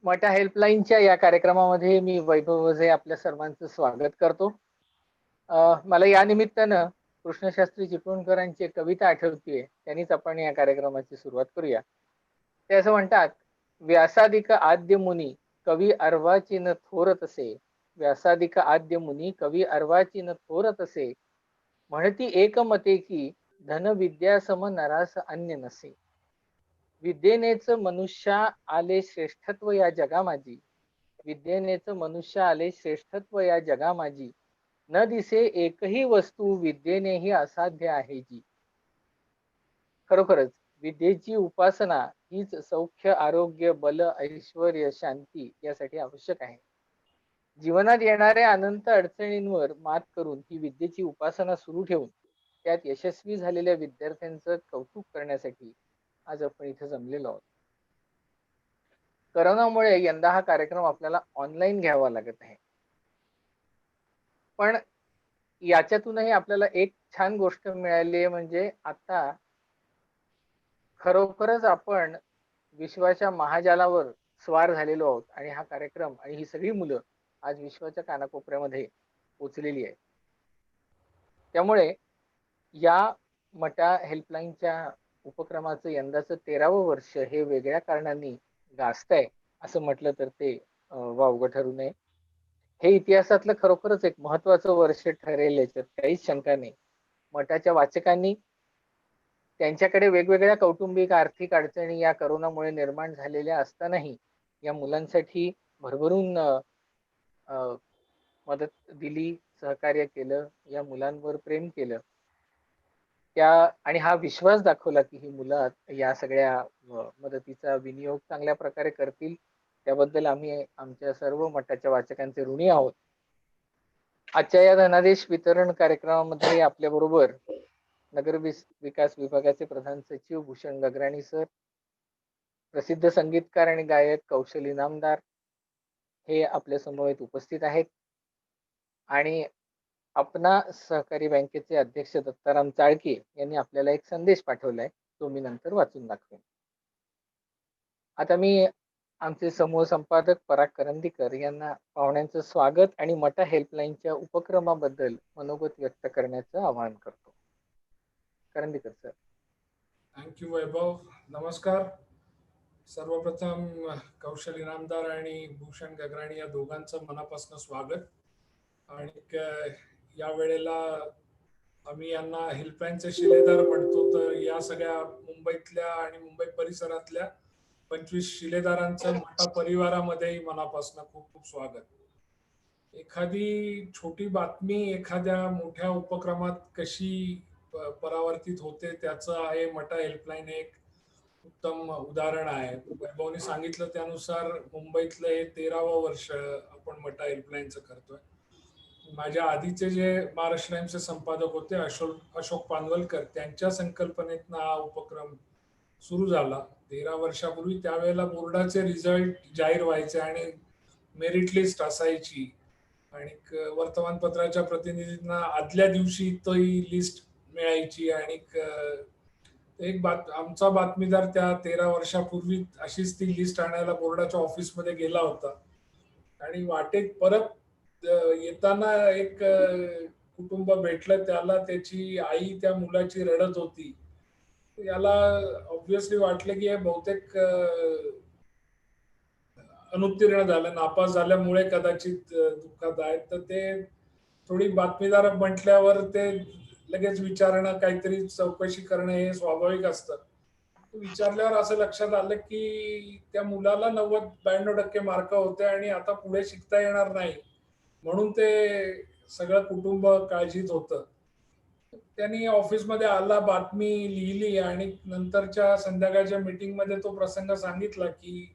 मोठ्या हेल्पलाईनच्या या कार्यक्रमामध्ये मी वैभव वझे आपल्या सर्वांचं स्वागत करतो. मला या निमित्तानं कृष्णशास्त्री चिपळूणकरांची एक कविता आठवतीये. त्यांनीच आपण या कार्यक्रमाची सुरुवात करूया. ते असं म्हणतात, व्यासादिक आद्य मुनी कवी अर्वाची न थोरत असे. व्यासादिक आद्य मुनी कवी अर्वाची न थोरत असे. म्हणती एकमते की धन विद्या सम नरास अन्य नसे. विद्येनेच मनुष्या आले श्रेष्ठत्व या जगा माझी. विद्येनेच मनुष्य आले श्रेष्ठत्व या जगा माझी. न दिसे एकही वस्तू विद्येनेही असाध्य आहे जी. खरोखरच विद्येची उपासना हीच सौख्य आरोग्य बल ऐश्वर शांती यासाठी आवश्यक आहे. जीवनात येणाऱ्या अनंत अडचणींवर मात करून ही विद्येची उपासना सुरू ठेवून त्यात यशस्वी झालेल्या विद्यार्थ्यांचं कौतुक करण्यासाठी आज आपण इथे जमलेलो आहोत. करोनामुळे यंदा हा कार्यक्रम आपल्याला ऑनलाईन घ्यावा लागत आहे, पण याच्यातूनही आपल्याला एक छान गोष्ट मिळाली आहे, म्हणजे आता खरोखरच आपण विश्वाच्या महाजालावर स्वार झालेलो आहोत आणि हा कार्यक्रम आणि ही सगळी मुलं आज विश्वाच्या कानाकोपऱ्यामध्ये पोचलेली आहे. त्यामुळे या मटा हेल्पलाईनच्या उपक्रमाचं यंदाचं 13वं वर्ष हे वेगळ्या कारणांनी गाजतंय असं म्हटलं तर ते वावगं ठरू नये. हे इतिहासातलं खरोखरच एक महत्वाचं वर्ष ठरेल, याच्यात काहीच शंका नाही. मठाच्या वाचकांनी त्यांच्याकडे वेगवेगळ्या कौटुंबिक आर्थिक अडचणी या करोनामुळे निर्माण झालेल्या असतानाही या मुलांसाठी भरभरून मदत दिली, सहकार्य केलं, या मुलांवर प्रेम केलं त्या आणि हा विश्वास दाखवला की ही मुलं या सगळ्या मदतीचा विनियोग चांगल्या प्रकारे करतील. त्याबद्दल आम्ही आमच्या सर्व मठाच्या वाचकांचे ऋणी आहोत. आजच्या या धनादेश वितरण कार्यक्रमामध्ये आपल्या बरोबर नगर विकास विभागाचे प्रधान सचिव भूषण गगराणी सर, प्रसिद्ध संगीतकार आणि गायक कौशल इनामदार हे आपल्या समवेत उपस्थित आहेत आणि अपना सहकारी बँकेचे अध्यक्ष दत्ताराम चाळके यांनी आपल्याला एक संदेश पाठवलाय, तो मी नंतर वाचून दाखवेन. आता मी आमचे समूह संपादक पराग करंदीकर यांना पाहुण्यांचं स्वागत आणि मटा हेल्पलाईनच्या उपक्रमाबद्दल मनोगत व्यक्त करण्याचं आवाहन करतो. करंदीकर सर. थँक्यू वैभव. नमस्कार. सर्वप्रथम कौशल इनामदार आणि भूषण गगराणी या दोघांचं मनापासून स्वागत. आणि या वेळेला आम्ही यांना हेल्पलाईनचे शिलेदार म्हणतो, तर या सगळ्या मुंबईतल्या आणि मुंबई परिसरातल्या 25 शिलेदारांचं मटा परिवारामध्येही मनापासून खूप खूप स्वागत. एखादी छोटी बातमी एखाद्या मोठ्या उपक्रमात कशी परावर्तित होते त्याचं आहे मटा हेल्पलाईन एक उत्तम उदाहरण आहे. वैभवने सांगितलं त्यानुसार मुंबईतलं हे 13वं वर्ष आपण मटा हेल्पलाईनचं करतोय. माझ्या आधीचे जे महाराष्ट्र टाइम्सचे संपादक होते अशोक पानवलकर, त्यांच्या संकल्पनेतनं हा उपक्रम सुरू झाला 13 वर्षापूर्वी. त्यावेळेला बोर्डाचे रिझल्ट जाहीर व्हायचे आणि मेरिट लिस्ट असायची आणि वर्तमानपत्राच्या प्रतिनिधींना आदल्या दिवशी ती लिस्ट मिळायची आणि आमचा बातमीदार त्या 13 वर्षापूर्वी अशीच ती लिस्ट आणायला बोर्डाच्या ऑफिसमध्ये गेला होता आणि वाटेत परत येताना एक कुटुंब भेटलं. त्याला त्याची आई त्या मुलाची रडत होती. याला ऑब्व्हियसली वाटलं की हे बहुतेक अनुत्तीर्ण झालं, नापास झाल्यामुळे कदाचित दुःखात आहेत. तर ते थोडी बातमीदार म्हटल्यावर ते लगेच विचारणं, काहीतरी चौकशी करणं हे स्वाभाविक असतं. विचारल्यावर असं लक्षात आलं की त्या मुलाला 90-92% मार्क होते आणि आता पुढे शिकता येणार नाही, म्हणून ते सगळं कुटुंब काळजीत होतं. त्यांनी ऑफिसमध्ये आला, बातमी लिहिली आणि नंतरच्या संध्याकाळच्या मीटिंगमध्ये तो प्रसंग सांगितला की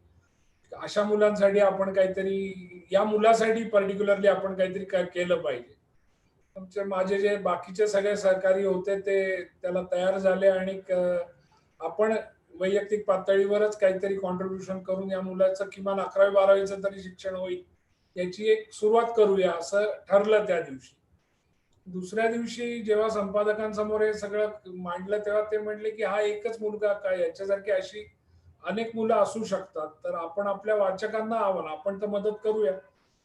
अशा मुलांसाठी आपण काहीतरी, या मुलासाठी पर्टिक्युलरली आपण काहीतरी केलं पाहिजे. माझे जे बाकीचे सगळे सहकारी होते ते त्याला तयार झाले आणि आपण वैयक्तिक पातळीवरच काहीतरी कॉन्ट्रीब्युशन करून या मुलाचं किमान 11वी-12वीचं तरी शिक्षण होईल याची एक सुरुवात करूया असं ठरलं त्या दिवशी. दुसऱ्या दिवशी जेव्हा संपादकांसमोर हे सगळं मांडलं तेव्हा ते म्हटले की हा एकच मुलगा काय, याच्यासारखी अशी अनेक मुलं असू शकतात. तर आपण आपल्या वाचकांना आव्हान, आपण तर मदत करूया,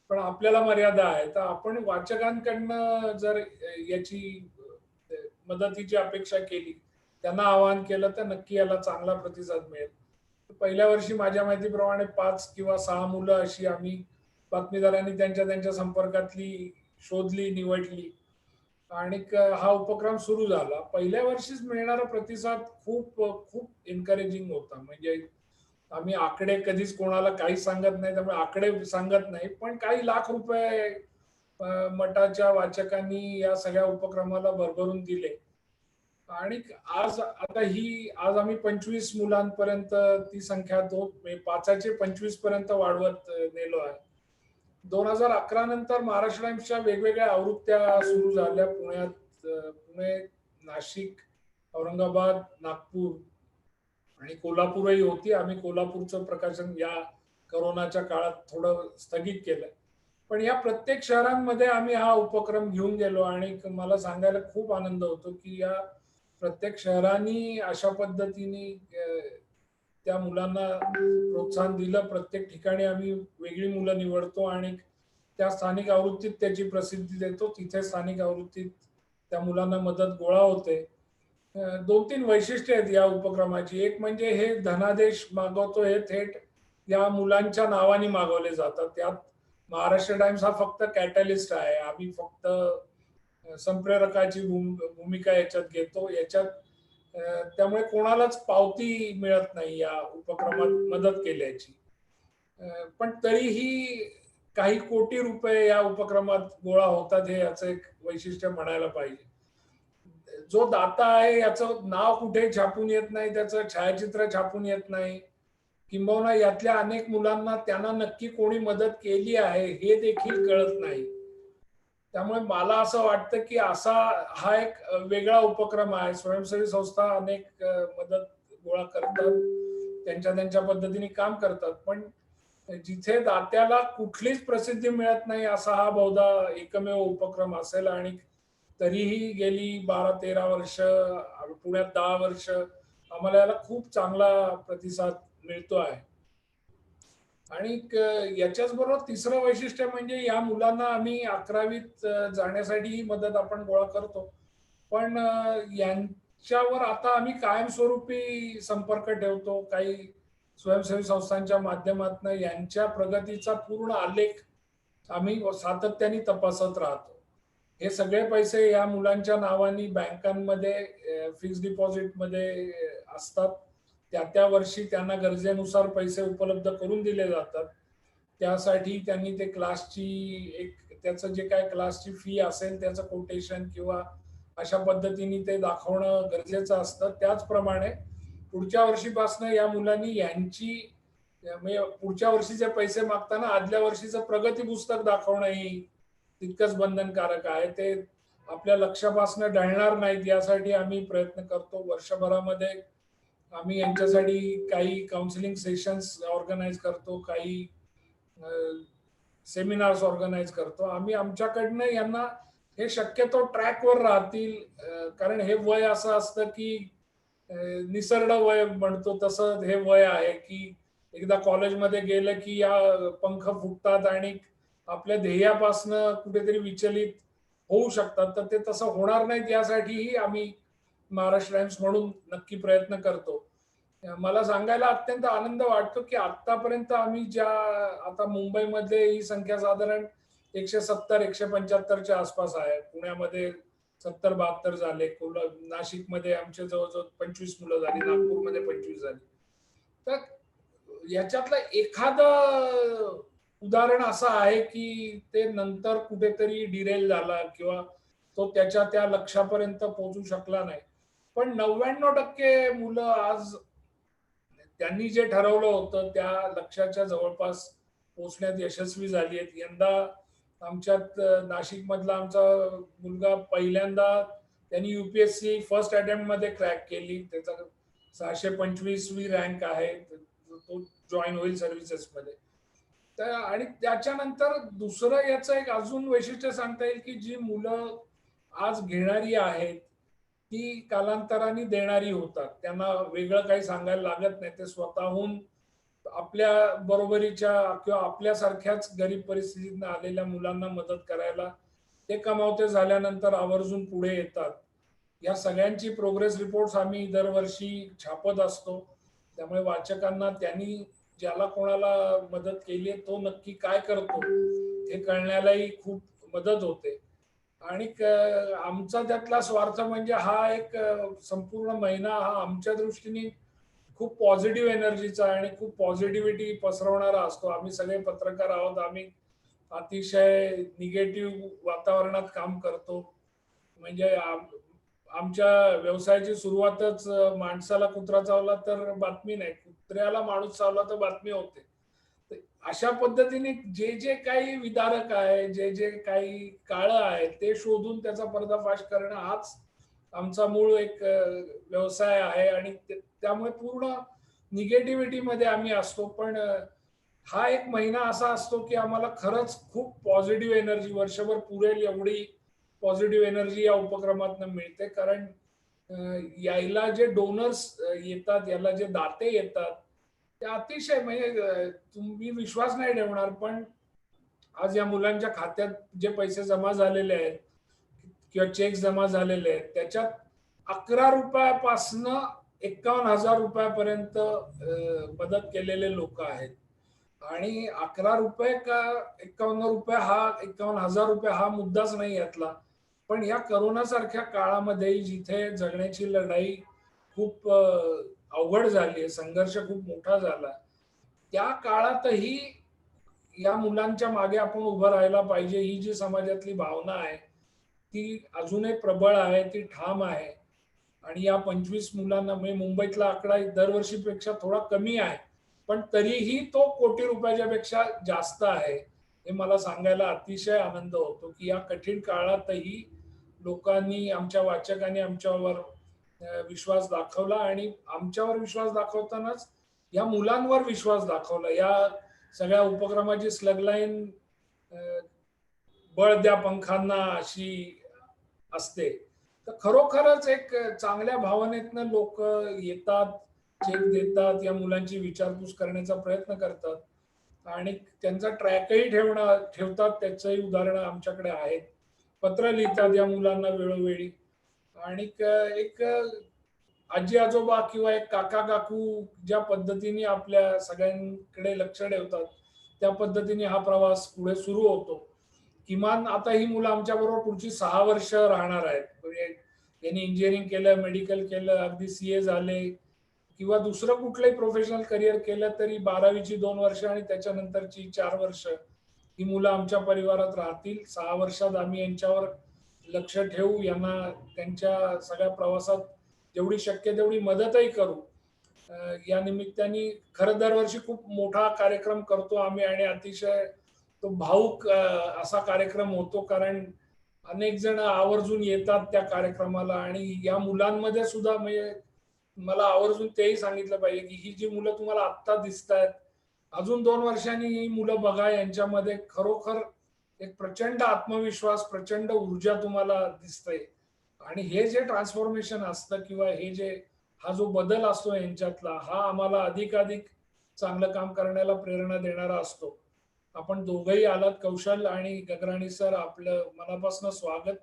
पण आपल्याला मर्यादा आहे. तर आपण वाचकांकडनं जर याची अ, मदतीची अपेक्षा केली, त्यांना आवाहन केलं तर नक्की याला चांगला प्रतिसाद मिळेल. पहिल्या वर्षी माझ्या माहितीप्रमाणे 5 किंवा 6 मुलं अशी आम्ही बातमीदारांनी त्यांच्या त्यांच्या संपर्कातली शोधली, निवडली आणि हा उपक्रम सुरू झाला. पहिल्या वर्षीच मिळणारा प्रतिसाद खूप एन्करेजिंग होता. म्हणजे आम्ही आकडे कधीच कोणाला काहीच सांगत नाही, त्यामुळे आकडे सांगत नाही. पण काही लाख रुपये मठाच्या वाचकांनी या सगळ्या उपक्रमाला भरभरून दिले. आणि आज आम्ही 25 मुलांपर्यंत ती संख्या 5चे 25 पर्यंत वाढवत नेलो आहे. 2011 नंतर महाराष्ट्र टाइम्सच्या वेगवेगळ्या आवृत्त्या सुरू झाल्या. पुणे, नाशिक, औरंगाबाद, नागपूर आणि कोल्हापूरही होती. आम्ही कोल्हापूरचं प्रकाशन या कोरोनाच्या काळात थोडं स्थगित केलं. पण या प्रत्येक शहरांमध्ये आम्ही हा उपक्रम घेऊन गेलो आणि मला सांगायला खूप आनंद होतो, की या प्रत्येक शहरांनी अशा पद्धतीने त्या मुलांना प्रोत्साहन दिलं. प्रत्येक ठिकाणी आम्ही वेगळी मुलं निवडतो आणि त्या स्थानिक आवृत्तीत त्याची प्रसिद्धी देतो. तिथे स्थानिक आवृत्तीत त्या मुलांना मदत गोळा होते. 2-3 वैशिष्ट्य आहेत या उपक्रमाची. एक म्हणजे हे धनादेश मागवतो हे थेट या मुलांच्या नावाने मागवले जातात. त्यात महाराष्ट्र टाइम्स हा फक्त कॅटलिस्ट आहे. आम्ही फक्त संप्रेरकाची भूमिका याच्यात घेतो. त्यामुळे कोणालाच पावती मिळत नाही या उपक्रमात मदत केल्याची. पण तरीही काही कोटी रुपये या उपक्रमात गोळा होतात हे याचं एक वैशिष्ट्य म्हणायला पाहिजे. जो दाता आहे याचं नाव कुठे छापून येत नाही, त्याचं छायाचित्र छापून येत नाही. किंबहुना यातल्या अनेक मुलांना त्यांना नक्की कोणी मदत केली आहे हे देखील कळत नाही. त्यामुळे मला असं वाटतं, की हा एक वेगळा उपक्रम आहे. स्वयंसेवी संस्था अनेक मदत गोळा करतात. त्यांच्या त्यांच्या पद्धतीने काम करतात. पण जिथे दात्याला कुठलीच प्रसिद्धी मिळत नाही असा हा बहुधा एकमेव उपक्रम असेल आणि तरीही गेली 12-13 वर्ष, पुण्यात 10 वर्ष आम्हाला याला खूप चांगला प्रतिसाद मिळतो आहे. आणि याच्याच बरोबर तिसरं वैशिष्ट्य म्हणजे या मुलांना आम्ही 11वीत जाण्यासाठी ही मदत आपण गोळा करतो. पण यांच्यावर आता आम्ही कायमस्वरूपी संपर्क ठेवतो. काही स्वयंसेवी संस्थांच्या माध्यमातून यांच्या प्रगतीचा पूर्ण आलेख आम्ही सातत्याने तपासत राहतो. हे सगळे पैसे या मुलांच्या नावानी बँकांमध्ये फिक्स्ड डिपॉझिटमध्ये असतात. त्या वर्षी त्यांना गरजेनुसार पैसे उपलब्ध करून दिले जातात. त्यासाठी त्यांनी ते त्याचं जे काही क्लासची फी असेल त्याचं कोटेशन किंवा अशा पद्धतीने ते दाखवणं गरजेचं असतं. त्याचप्रमाणे पुढच्या वर्षीपासून या मुलांनी म्हणजे पुढच्या वर्षीचे पैसे मागताना आदल्या वर्षीचं प्रगती पुस्तक दाखवणंही तितकंच बंधनकारक आहे. ते आपल्या लक्षापासून ढळणार नाहीत यासाठी आम्ही प्रयत्न करतो. वर्षभरामध्ये आम्ही यांच्यासाठी काही काउन्सिलिंग सेशन्स ऑर्गनाईज करतो, काही सेमिनार्स ऑर्गनाईज करतो. आम्ही आमच्याकडनं यांना हे शक्यतो ट्रॅकवर राहतील, कारण हे वय असं असतं की निसर्ड वय म्हणतो तसं हे वय आहे की एकदा कॉलेजमध्ये गेलं की या पंख फुटतात आणि आपल्या ध्येयापासनं कुठेतरी विचलित होऊ शकतात. तर ते तसं होणार नाहीत यासाठीही आम्ही महाराष्ट्र टाइम्स म्हणून नक्की प्रयत्न करतो. मला सांगायला अत्यंत आनंद वाटतो की आतापर्यंत आम्ही आता मुंबईमध्ये ही संख्या साधारण 170-175च्या आसपास आहे. पुण्यामध्ये 70-72 झाले. नाशिकमध्ये आमचे जवळजवळ 25 मुलं झाली. नागपूरमध्ये 25 झाली. तर याच्यातलं एखादं उदाहरण असं आहे की ते नंतर कुठेतरी डिरेल झाला किंवा तो त्याच्या त्या लक्ष्यापर्यंत पोहोचू शकला नाही. पण 99% मुलं आज त्यांनी जे ठरवलं होतं त्या लक्ष्याच्या जवळपास पोहोचण्यात यशस्वी झाली आहेत. यंदा आमच्यात नाशिकमधला आमचा मुलगा पहिल्यांदा त्यांनी युपीएससी फर्स्ट अटेम्प्ट मध्ये क्रॅक केली. त्याचा 625वी रँक आहे. तो जॉईन होईल सर्व्हिसेसमध्ये. तर आणि त्याच्यानंतर दुसरं याचं एक अजून वैशिष्ट्य सांगता येईल की जी मुलं आज घेणारी आहेत ती कालांतराने देणारी होतात. त्यांना वेगळं काही सांगायला लागत नाही. ते स्वतःहून आपल्या बरोबरीच्या किंवा आपल्यासारख्याच गरीब परिस्थितीतून आलेल्या मुलांना मदत करायला ते कमावते झाल्यानंतर आवर्जून पुढे येतात. या सगळ्यांची प्रोग्रेस रिपोर्ट्स आम्ही दरवर्षी छापत असतो. त्यामुळे वाचकांना त्यांनी ज्याला कोणाला मदत केली आहे तो नक्की काय करतो हे कळण्यालाही खूप मदत होते. आणि आमचा त्यातला स्वार्थ म्हणजे हा एक संपूर्ण महिना हा आमच्या दृष्टीने खूप पॉझिटिव्ह एनर्जीचा आणि खूप पॉझिटिव्हिटी पसरवणारा असतो. आम्ही सगळे पत्रकार आहोत. आम्ही अतिशय निगेटिव्ह वातावरणात काम करतो. म्हणजे आमच्या व्यवसायाची सुरुवातच माणसाला कुत्रा चावला तर बातमी नाही, कुत्र्याला माणूस चावला तर बातमी होते. तर अशा पद्धतीने जे जे काही विदारक आहे, जे जे काही काळं आहे ते शोधून त्याचा पर्दाफाश करणं हाच आमचा मूळ एक व्यवसाय आहे आणि त्यामुळे पूर्ण निगेटिव्हिटी मध्ये आम्ही असतो. पण हा एक महिना असा असतो की आम्हाला खरंच खूप पॉझिटिव्ह एनर्जी वर्षभर पुरेल एवढी पॉझिटिव्ह एनर्जी या उपक्रमातून मिळते. कारण यायला जे डोनर्स येतात, याला जे दाते येतात ते अतिशय म्हणजे तुम्ही विश्वास नाही ठेवणार, पण आज या मुलांच्या खात्यात जे पैसे जमा झालेले आहेत किंवा चेक जमा झालेले आहेत त्याच्यात 11 रुपयापासनं 51,000 रुपयापर्यंत मदत केलेले लोक आहेत. आणि 11 रुपये का 51 रुपये हा 51,000 रुपये हा मुद्दाच नाही यातला. पण या करोनासारख्या काळामध्ये जिथे जगण्याची लढाई खूप अवघड झाली आहे, संघर्ष खूप मोठा झाला, त्या काळातही या मुलांच्या मागे आपण उभं राहायला पाहिजे ही जी समाजातली भावना आहे ती अजूनही प्रबळ आहे, ती ठाम आहे. आणि या 25 मुलांना म्हणजे मुंबईतला आकडा दरवर्षीपेक्षा थोडा कमी आहे, पण तरीही तो कोटी रुपयाच्या पेक्षा जास्त आहे. हे मला सांगायला अतिशय आनंद होतो की या कठीण काळातही लोकांनी, आमच्या वाचकांनी आमच्यावर विश्वास दाखवला आणि आमच्यावर विश्वास दाखवतानाच या मुलांवर विश्वास दाखवला. या सगळ्या उपक्रमाची स्लगलाईन बळ द्या पंखांना अशी असते. तर खरोखरच एक चांगल्या भावनेतनं लोक येतात, चेक देतात, या मुलांची विचारपूस करण्याचा प्रयत्न करतात आणि त्यांचा ट्रॅकही ठेवतात. त्याचंही उदाहरणं आमच्याकडे आहेत. पत्र लिहितात या मुलांना वेळोवेळी आणि एक आजी आजोबा किंवा एक काका काकू ज्या पद्धतीने आपल्या सगळ्यांकडे लक्ष ठेवतात त्या पद्धतीने हा प्रवास पुढे सुरू होतो. किमान आता ही मुलं आमच्या बरोबर पुढची 6 वर्ष राहणार आहेत. म्हणजे त्यांनी इंजिनिअरिंग केलं, मेडिकल केलं, अगदी सीए झाले किंवा दुसरं कुठलंही प्रोफेशनल करिअर केलं तरी 12वीची 2 वर्ष आणि त्याच्यानंतरची 4 वर्ष ही मुलं आमच्या परिवारात राहतील. 6 वर्षात आम्ही यांच्यावर लक्ष ठेवू, यांना त्यांच्या सगळ्या प्रवासात जेवढी शक्य तेवढी मदतही करू. या निमित्ताने खरं दरवर्षी खूप मोठा कार्यक्रम करतो आम्ही आणि अतिशय तो भाऊक असा कार्यक्रम होतो. कारण अनेक जण आवर्जून येतात त्या कार्यक्रमाला आणि या मुलांमध्ये सुद्धा म्हणजे मला आवर्जून तेही सांगितलं पाहिजे की ही जी मुलं तुम्हाला आत्ता दिसतायत अजून 2 वर्षांनी ही मुलं बघा, यांच्यामध्ये खरोखर एक प्रचंड आत्मविश्वास, प्रचंड ऊर्जा तुम्हाला दिसते. आणि हे जे ट्रान्सफॉर्मेशन असतं किंवा हे जे हा जो बदल असतो यांच्यातला हा आम्हाला अधिकाधिक चांगलं काम करण्याला प्रेरणा देणारा असतो. आपण दोघंही आलात, कौशल आणि गगराणी सर, आपलं मनापासून स्वागत.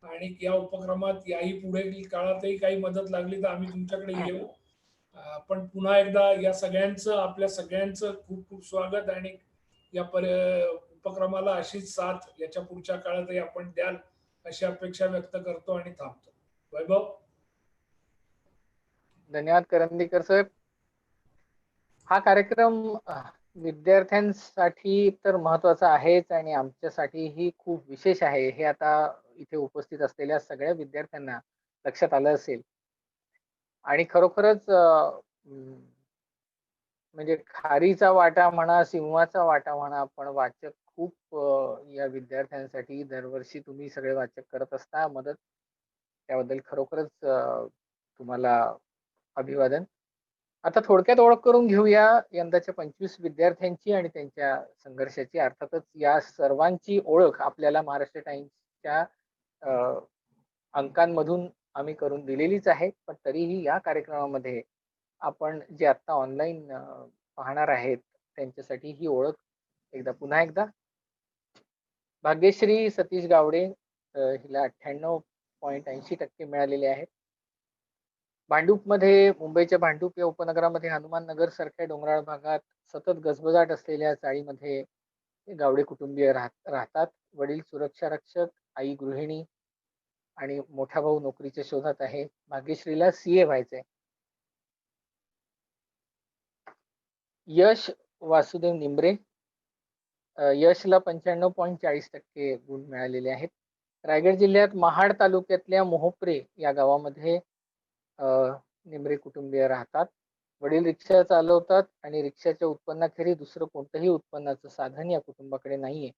आणि या उपक्रमात याही पुढील काळातही काही मदत लागली तर आम्ही तुमच्याकडे येऊ. पण पुन्हा एकदा या सगळ्यांचं, आपल्या सगळ्यांचं खूप खूप स्वागत आणि या उपक्रमाला अशीच साथ याच्या पुढच्या काळातही आपण द्याल अशी अपेक्षा व्यक्त करतो आणि थांबतो. वैभव. धन्यवाद करंदीकर सर. हा कार्यक्रम विद्यार्थ्यांसाठी तर महत्वाचा आहेच आणि आमच्यासाठीही खूप विशेष आहे हे आता इथे उपस्थित असलेल्या सगळ्या विद्यार्थ्यांना लक्षात आलं असेल. आणि खरोखरच म्हणजे खारीचा वाटा म्हणा, सिंहाचा वाटा म्हणा, पण वाचक खूप या विद्यार्थ्यांसाठी दरवर्षी तुम्ही सगळे वाचक करत असता मदत. त्याबद्दल खरोखरच तुम्हाला अभिवादन. आता थोडक्यात ओळख करून घेऊया यंदाच्या 25 विद्यार्थ्यांची आणि त्यांच्या संघर्षाची. अर्थातच या सर्वांची ओळख आपल्याला महाराष्ट्र टाइम्सच्या अंकांमधून आम्ही करून दिलेलीच आहे. पण तरीही या कार्यक्रमामध्ये आपण जे आता ऑनलाईन पाहणार आहेत, त्यांच्यासाठी ही ओळख पुन्हा एकदा भाग्यश्री सतीश गावडे, हिला 98.80% मिळालेले आहेत. भांडूपमध्ये, मुंबईच्या भांडूप या उपनगरामध्ये हनुमान नगर सारख्या डोंगराळ भागात सतत गजबजाट असलेल्या चाळीमध्ये हे गावडे कुटुंबीय राहतात. वडील सुरक्षा रक्षक, आई गृहिणी आणि मोठा भाऊ नोकरीच्या शोधात आहे. भाग्यश्रीला CA व्हायचंय. यश वासुदेव निंबरे, यशला 95.40% गुण मिळालेले आहेत. रायगड जिल्ह्यात महाड तालुक्यातल्या मोहप्रे या गावामध्ये निंबरे कुटुंबीय राहतात. वडील रिक्षा चालवतात आणि रिक्षाच्या उत्पन्नाखेरीज दुसरं कोणतंही उत्पन्नाचं साधन या कुटुंबाकडे नाहीये.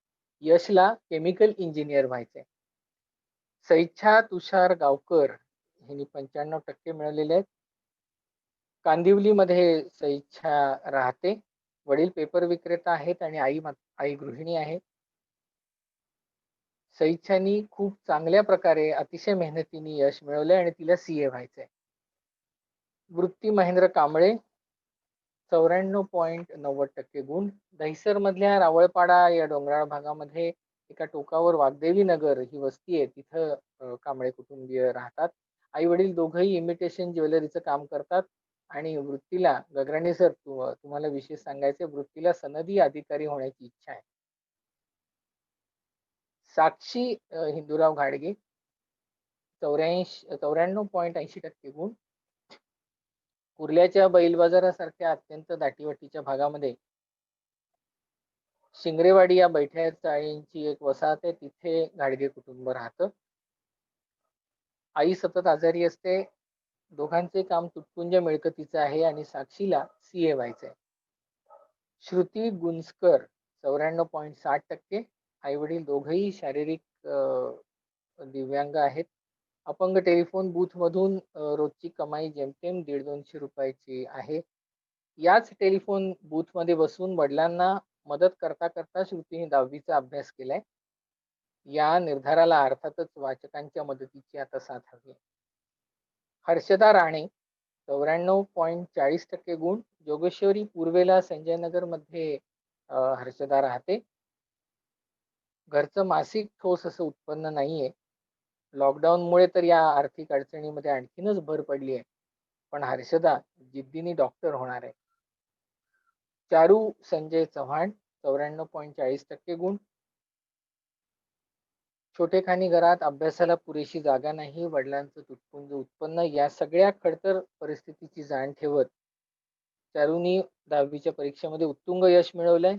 यशला केमिकल इंजिनियर व्हायचंय. सैच्छा तुषार गावकर हिने 95% मिळवलेले आहेत. कांदिवलीमध्ये सैच्छा राहते. वडील पेपर विक्रेता आहेत आणि आई गृहिणी आहे. सैच्छानी खूप चांगल्या प्रकारे अतिशय मेहनतीने यश मिळवले आणि तिला CA व्हायचंय. वृत्ती महेंद्र कांबळे, 94.90% गुण. दहिसर मधल्या रावळपाडा या डोंगराळ भागामध्ये एका टोकावर वाग्देवी नगर ही वस्ती आहे. तिथं कांबळे कुटुंबीय राहतात. आई वडील दोघंही इमिटेशन ज्वेलरीचं काम करतात आणि वृत्तीला, गगराणी सर तुम्हाला विशेष सांगायचे, वृत्तीला सनदी अधिकारी होण्याची इच्छा आहे. साक्षी हिंदूराव घाडगे, 94.80% गुण. कुर्ल्याच्या बैल बाजारासारख्या अत्यंत दाटीवाटीच्या भागामध्ये शिंगरेवाडी या बैठ्या चाळींची एक वसाहत आहे. तिथे घाडगे कुटुंब राहतं. आई सतत आजारी असते. दोघांचे काम तुटपुंज मिळकतीचं आहे आणि साक्षीला CA व्हायचंय. श्रुती गुंजकर, 94.60%. आई वडील दोघंही शारीरिक दिव्यांग आहेत. अपंग टेलिफोन बूथ मधून रोजची कमाई जेमतेम 150-200 रुपयाची आहे. याच टेलिफोन बूथ मध्ये बसून वडिलांना मदत करता करता श्रुतीने 10वीचा अभ्यास केलाय. या निर्धाराला अर्थातच वाचकांच्या मदतीची आता साथ हवी. हर्षदा राणे, 94.40% गुण. जोगेश्वरी पूर्वेला संजयनगर मध्ये हर्षदा राहते. घरचं मासिक ठोस असं उत्पन्न नाहीये. लॉकडाऊनमुळे तर या आर्थिक अडचणीमध्ये आणखीनच भर पडली आहे. पण हर्षदा जिद्दीने डॉक्टर होणार आहे. चारू संजय चव्हाण, 94.40% गुण. छोटेखानी घरात, अभ्यासाला पुरेशी जागा नाही, वडिलांचं तुटपुंज उत्पन्न, या सगळ्या खडतर परिस्थितीची जाण ठेवत चारूनी 10वीच्या परीक्षेमध्ये उत्तुंग यश मिळवलंय.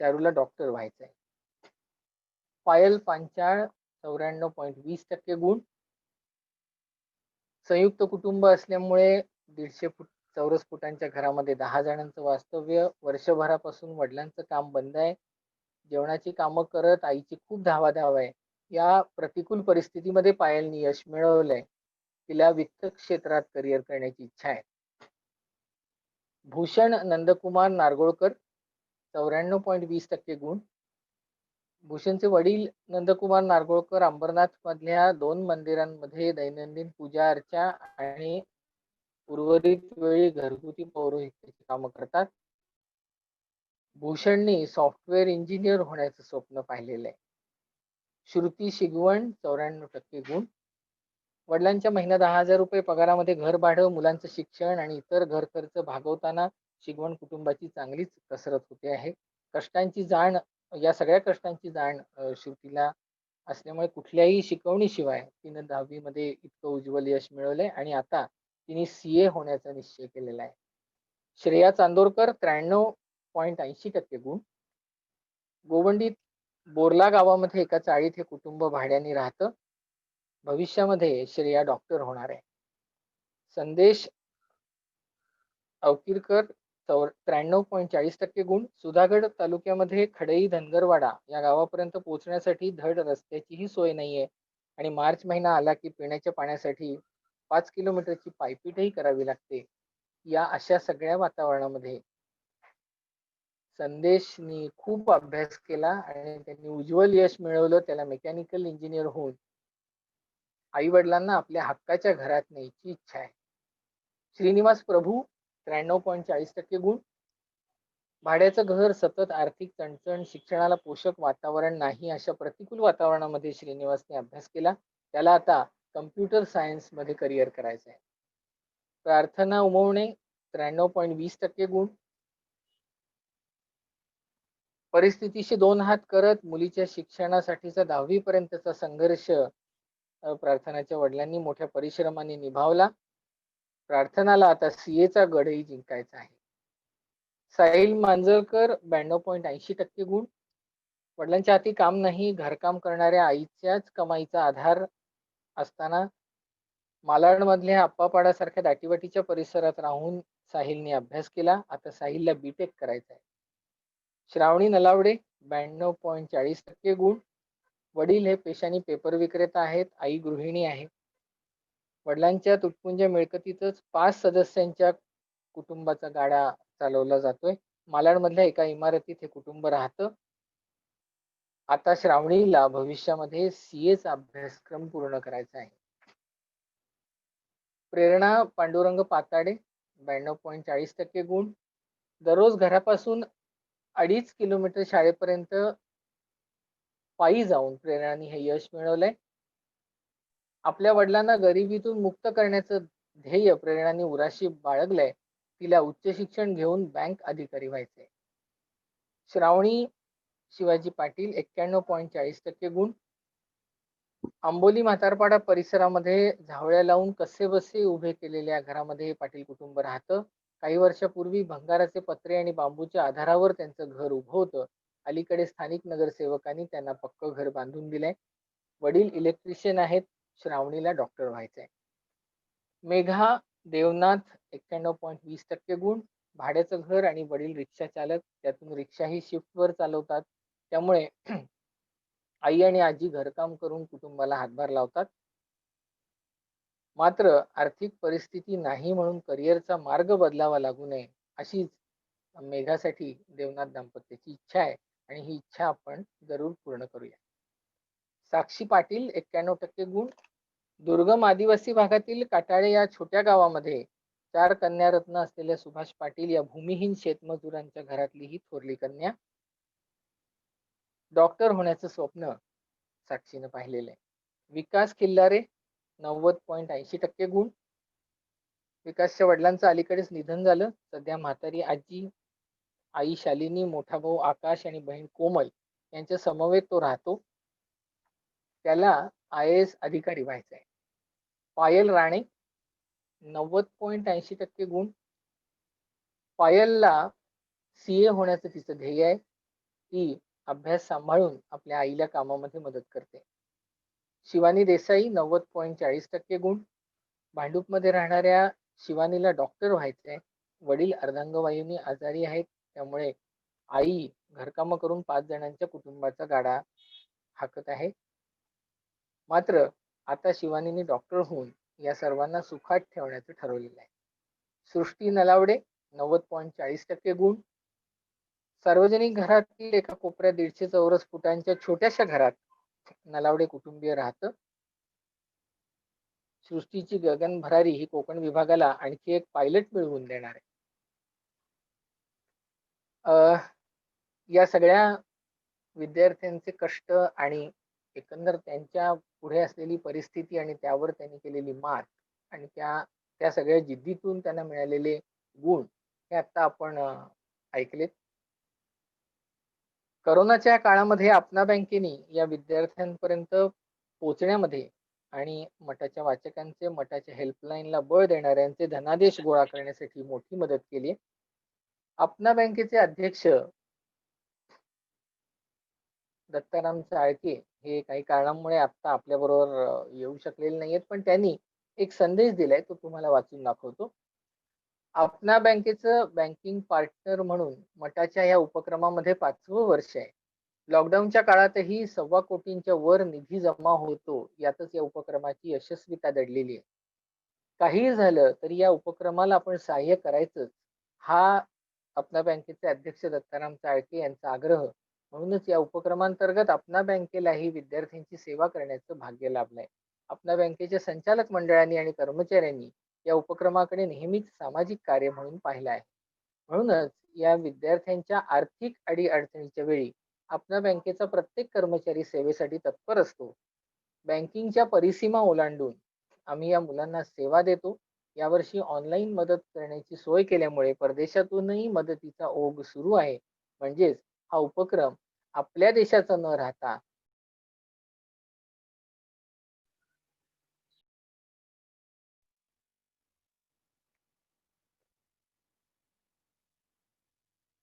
चारूला डॉक्टर व्हायचंय. पायल पांचाळ, 94.20% गुण. संयुक्त कुटुंब असल्यामुळे 150 चौरस फुटांच्या घरामध्ये 10 जणांचं वास्तव्य. वर्षभरापासून वडिलांचं काम बंद आहे. जेवणाची कामं करत आईची खूप धावाधाव आहे. या प्रतिकूल परिस्थितीमध्ये पायलनी यश मिळवलंय. तिला वित्त क्षेत्रात करिअर करण्याची इच्छा आहे. भूषण नंदकुमार नारगोळकर, 94.20% गुण. भूषणचे वडील नंदकुमार नारगोळकर अंबरनाथ मधल्या 2 मंदिरांमध्ये दैनंदिन पूजा अर्चा आणि उर्वरित वेळी घरगुती पौरोहित्याची कामं करतात. भूषणनी सॉफ्टवेअर इंजिनियर होण्याचं स्वप्न पाहिलेलं आहे. श्रुती शिगवण, 94% गुण. वडिलांच्या महिना 10,000 रुपये पगारामध्ये घर भाडं, मुलांचं शिक्षण आणि इतर घर खर्च भागवताना शिगवण कुटुंबाची चांगलीच कसरत होते आहे. कष्टांची जाण, या सगळ्या कष्टांची जाण श्रुतीला असल्यामुळे कुठल्याही शिकवणीशिवाय तिनं 10वी मध्ये इतकं उज्ज्वल यश मिळवलंय आणि आता तिने CA होण्याचा निश्चय केलेला आहे. श्रेया चांदोरकर, 93.80% गुण. गोवंडीत बोरला गावामध्ये एका चाळीत हे कुटुंब भाड्याने राहतं. भविष्यामध्ये श्रेया डॉक्टर होणार आहे. संदेश अवकिरकर, 93.40% गुण. सुधागड तालुक्यामध्ये खडई धनगरवाडा या गावापर्यंत पोहोचण्यासाठी धड रस्त्याचीही सोय नाहीये आणि मार्च महिना आला की पिण्याच्या पाण्यासाठी 5 किलोमीटरची पायपीटही करावी लागते. या अशा सगळ्या वातावरणामध्ये संदेशनी खूप अभ्यास केला आणि त्यांनी उज्ज्वल यश मिळवलं. त्याला मेकॅनिकल इंजिनियर होऊन आई वडिलांना आपल्या हक्काच्या घरात न्यायची इच्छा आहे. श्रीनिवास प्रभू 93.40% गुण. भाड्याचं घर, सतत आर्थिक चणचण, शिक्षणाला पोषक वातावरण नाही अशा प्रतिकूल वातावरणामध्ये श्रीनिवासने अभ्यास केला. त्याला आता कम्प्युटर सायन्स मध्ये करिअर करायचं आहे. प्रार्थना उमवणे 93.20% गुण. परिस्थितीशी दोन हात करत मुलीच्या शिक्षणासाठीचा 10वी पर्यंतचा संघर्ष प्रार्थनाच्या वडिलांनी मोठ्या परिश्रमाने निभावला. प्रार्थनाला आता सीएचा गडही जिंकायचा आहे. साहिल मांजरकर 92.80% गुण. वडिलांच्या हाती काम नाही, घरकाम करणाऱ्या आईच्याच कमाईचा आधार असताना मालाडमधल्या आप्पापाडासारख्या दाटीवाटीच्या परिसरात राहून साहिलने अभ्यास केला. आता साहिलला बीटेक करायचा आहे. श्रावणी नलावडे 92.40% गुण. वडील हे पेशाने पेपर विक्रेता आहेत, आई गृहिणी आहे. वडिलांच्या तुटपुंज्या मिळकतीतच 5 सदस्यांच्या कुटुंबाचा गाडा चालवला जातोय. मालाडमधल्या एका इमारतीत हे कुटुंब राहतं. आता श्रावणीला भविष्यामध्ये सीएचा अभ्यासक्रम पूर्ण करायचा आहे. प्रेरणा पांडुरंग पाताडे 92.40% गुण. दररोज घरापासून 2.5 किलोमीटर शाळेपर्यंत पायी जाऊन प्रेरणाने हे यश मिळवलंय. आपल्या वडिलांना गरिबीतून मुक्त करण्याचं ध्येय प्रेरणाने उराशी बाळगलंय. तिला उच्च शिक्षण घेऊन बँक अधिकारी व्हायचंय. श्रावणी शिवाजी पाटील 91.40% गुण. आंबोली म्हातारपाडा परिसरामध्ये झावळ्या लावून कसेबसे उभे केलेल्या घरामध्ये हे पाटील कुटुंब राहतं. काही वर्षापूर्वी भंगाराचे पत्रे आणि बांबूच्या आधारावर त्यांचं घर उभं होतं. अलीकडे स्थानिक नगरसेवकांनी त्यांना पक्क घर बांधून दिलंय. वडील इलेक्ट्रिशियन आहेत. श्रावणीला डॉक्टर व्हायचंय. मेघा देवनाथ 91.20% गुण. भाड्याचं घर आणि वडील रिक्षा चालक, त्यातून रिक्षाही शिफ्टवर चालवतात. त्यामुळे आई आणि आजी घरकाम करून कुटुंबाला हातभार लावतात. मात्र आर्थिक परिस्थिती नाही म्हणून करिअरचा मार्ग बदलावा लागू नये अशीच मेघासाठी देवनाथ दाम्पत्याची इच्छा आहे आणि ही इच्छा आपण जरूर पूर्ण करूया. साक्षी पाटील 91% गुण. दुर्गम आदिवासी भागातील काटाळे या छोट्या गावामध्ये 4 कन्यारत्न असलेल्या सुभाष पाटील या भूमिहीन शेतमजुरांच्या घरातली ही थोरली कन्या. डॉक्टर होण्याचं स्वप्न साक्षीनं पाहिलेलं आहे. विकास किल्लारे 90.80% गुण. विकासच्या वडिलांचं अलीकडेच निधन झालं. सध्या म्हातारी आजी, आई शालिनी, मोठा भाऊ आकाश आणि बहीण कोमल यांच्या समवेत तो राहतो. त्याला IAS अधिकारी व्हायचं आहे. पायल राणे 90.80% गुण. पायलला सीए होण्याचं तिचं ध्येय आहे. ती अभ्यास सांभाळून आपल्या आईला कामामध्ये मदत करते. शिवानी देसाई 90.40% गुण. भांडूपमध्ये राहणाऱ्या शिवानीला डॉक्टर व्हायचंय. वडील अर्धांगवायूने आजारी आहेत, त्यामुळे आई घरकाम करून 5 जणांच्या कुटुंबाचा गाडा हाकत आहे. मात्र आता शिवानीने डॉक्टर होऊन या सर्वांना सुखात ठेवण्याचं ठरवलेलं आहे. सृष्टी नलावडे 90.40% गुण. सार्वजनिक घरातील एका कोपऱ्यात 150 चौरस फुटांच्या छोट्याशा घरात नलावडे कुटुंबीय राहतं. सृष्टीची गगन भरारी ही कोकण विभागाला आणखी एक पायलट मिळवून देणार आहे. या सगळ्या विद्यार्थ्यांचे कष्ट आणि एकंदर त्यांच्या पुढे असलेली परिस्थिती आणि त्यावर त्यांनी केलेली मात आणि त्या सगळ्या जिद्दीतून त्यांना मिळालेले गुण हे आता आपण ऐकलेत. करोनाच्या काळामध्ये अपना बँकेने या विद्यार्थ्यांपर्यंत पोहोचण्यामध्ये आणि मठाच्या वाचकांचे, मठाच्या हेल्पलाईनला बळ देणाऱ्यांचे धनादेश गोळा करण्यासाठी मोठी मदत केली. अपना बँकेचे अध्यक्ष दत्ताराम चाळके हे काही कारणामुळे आता आपल्या बरोबर येऊ शकलेले नाहीयेत, पण त्यांनी एक संदेश दिलाय, तो तुम्हाला वाचून दाखवतो. अपना बँकेचं बँकिंग पार्टनर म्हणून मठाच्या या उपक्रमामध्ये 5वं वर्ष आहे. लॉकडाऊनच्या काळातही 1.25 कोटींच्या वर निधी जमा होतो, यातच या उपक्रमाची यशस्वीता दडलेली आहे. काहीही झालं तरी या उपक्रमाला आपण सहाय्य करायचंच, हा अपना बँकेचे अध्यक्ष दत्ताराम चाळके यांचा आग्रह. म्हणूनच या उपक्रमांतर्गत अपना बँकेलाही विद्यार्थ्यांची सेवा करण्याचं भाग्य लाभलंय. आपल्या बँकेच्या संचालक मंडळांनी आणि कर्मचाऱ्यांनी या उपक्रमाकडे नेहमीच सामाजिक कार्य म्हणून पाहिलं आहे. म्हणूनच या विद्यार्थ्यांच्या आर्थिक अडीअडचणीच्या वेळी आपल्या बँकेचा प्रत्येक कर्मचारी सेवेसाठी तत्पर असतो. बँकिंगच्या परिसीमा ओलांडून आम्ही या मुलांना सेवा देतो. यावर्षी ऑनलाईन मदत करण्याची सोय केल्यामुळे परदेशातूनही मदतीचा ओघ सुरू आहे. म्हणजेच हा उपक्रम आपल्या देशाचा न राहता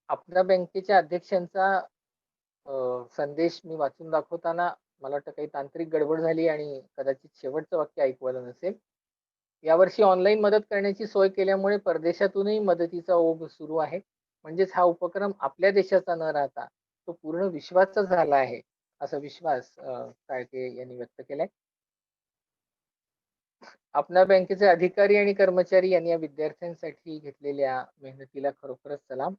आपल्या बँकेच्या अध्यक्षांचा संदेश मी वाचून दाखवताना मला वाटतं काही तांत्रिक गडबड झाली आणि कदाचित शेवटचं वाक्य ऐकू आलं नसेल. यावर्षी ऑनलाईन मदत करण्याची सोय केल्यामुळे परदेशातूनही मदतीचा ओघ सुरू आहे. म्हणजेच हा उपक्रम आपल्या देशाचा न राहता तो पूर्ण विश्वाचा झाला आहे, असा विश्वास काळके यांनी व्यक्त केलाय. आपल्या बँकेचे अधिकारी आणि कर्मचारी यांनी या विद्यार्थ्यांसाठी घेतलेल्या मेहनतीला खरोखरच सलाम.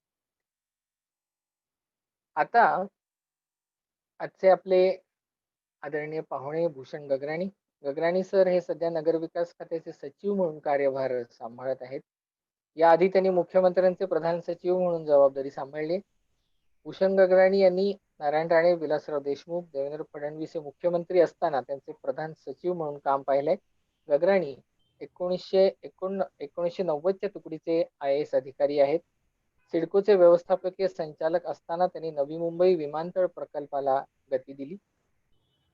आता आजचे आपले आदरणीय पाहुणे भूषण गगराणी. गगराणी सर हे सध्या नगरविकास खात्याचे सचिव म्हणून कार्यभार सांभाळत आहेत. याआधी त्यांनी मुख्यमंत्र्यांचे प्रधान सचिव म्हणून जबाबदारी सांभाळली. भूषण गगराणी यांनी नारायण राणे, विलासराव देशमुख, देवेंद्र फडणवीस हे मुख्यमंत्री असताना त्यांचे प्रधान सचिव म्हणून काम पाहिलंय. गगराणी 1990च्या तुकडीचे IAS अधिकारी आहेत. सिडकोचे व्यवस्थापकीय संचालक असताना त्यांनी नवी मुंबई विमानतळ प्रकल्पाला गती दिली.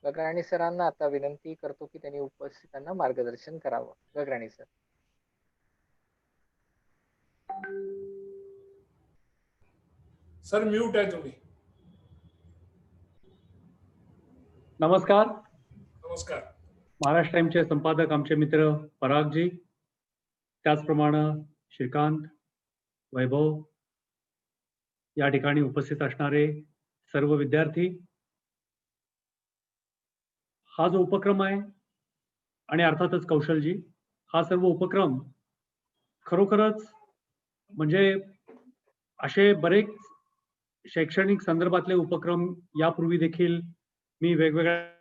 गगराणी सरांना आता विनंती करतो की त्यांनी उपस्थितांना मार्गदर्शन करावं. गगराणी सर. सर म्यूट आहे तुम्ही. नमस्कार. नमस्कार. महाराष्ट्र टाइमचे संपादक आमचे मित्र परागजी, त्याचप्रमाणे श्रीकांत, वैभव, या ठिकाणी उपस्थित असणारे सर्व विद्यार्थी. हा जो उपक्रम आहे आणि अर्थातच कौशलजी, हा सर्व उपक्रम खरोखरच म्हणजे असे बरेच शैक्षणिक संदर्भातले उपक्रम यापूर्वी देखील मी वेगवेगळ्या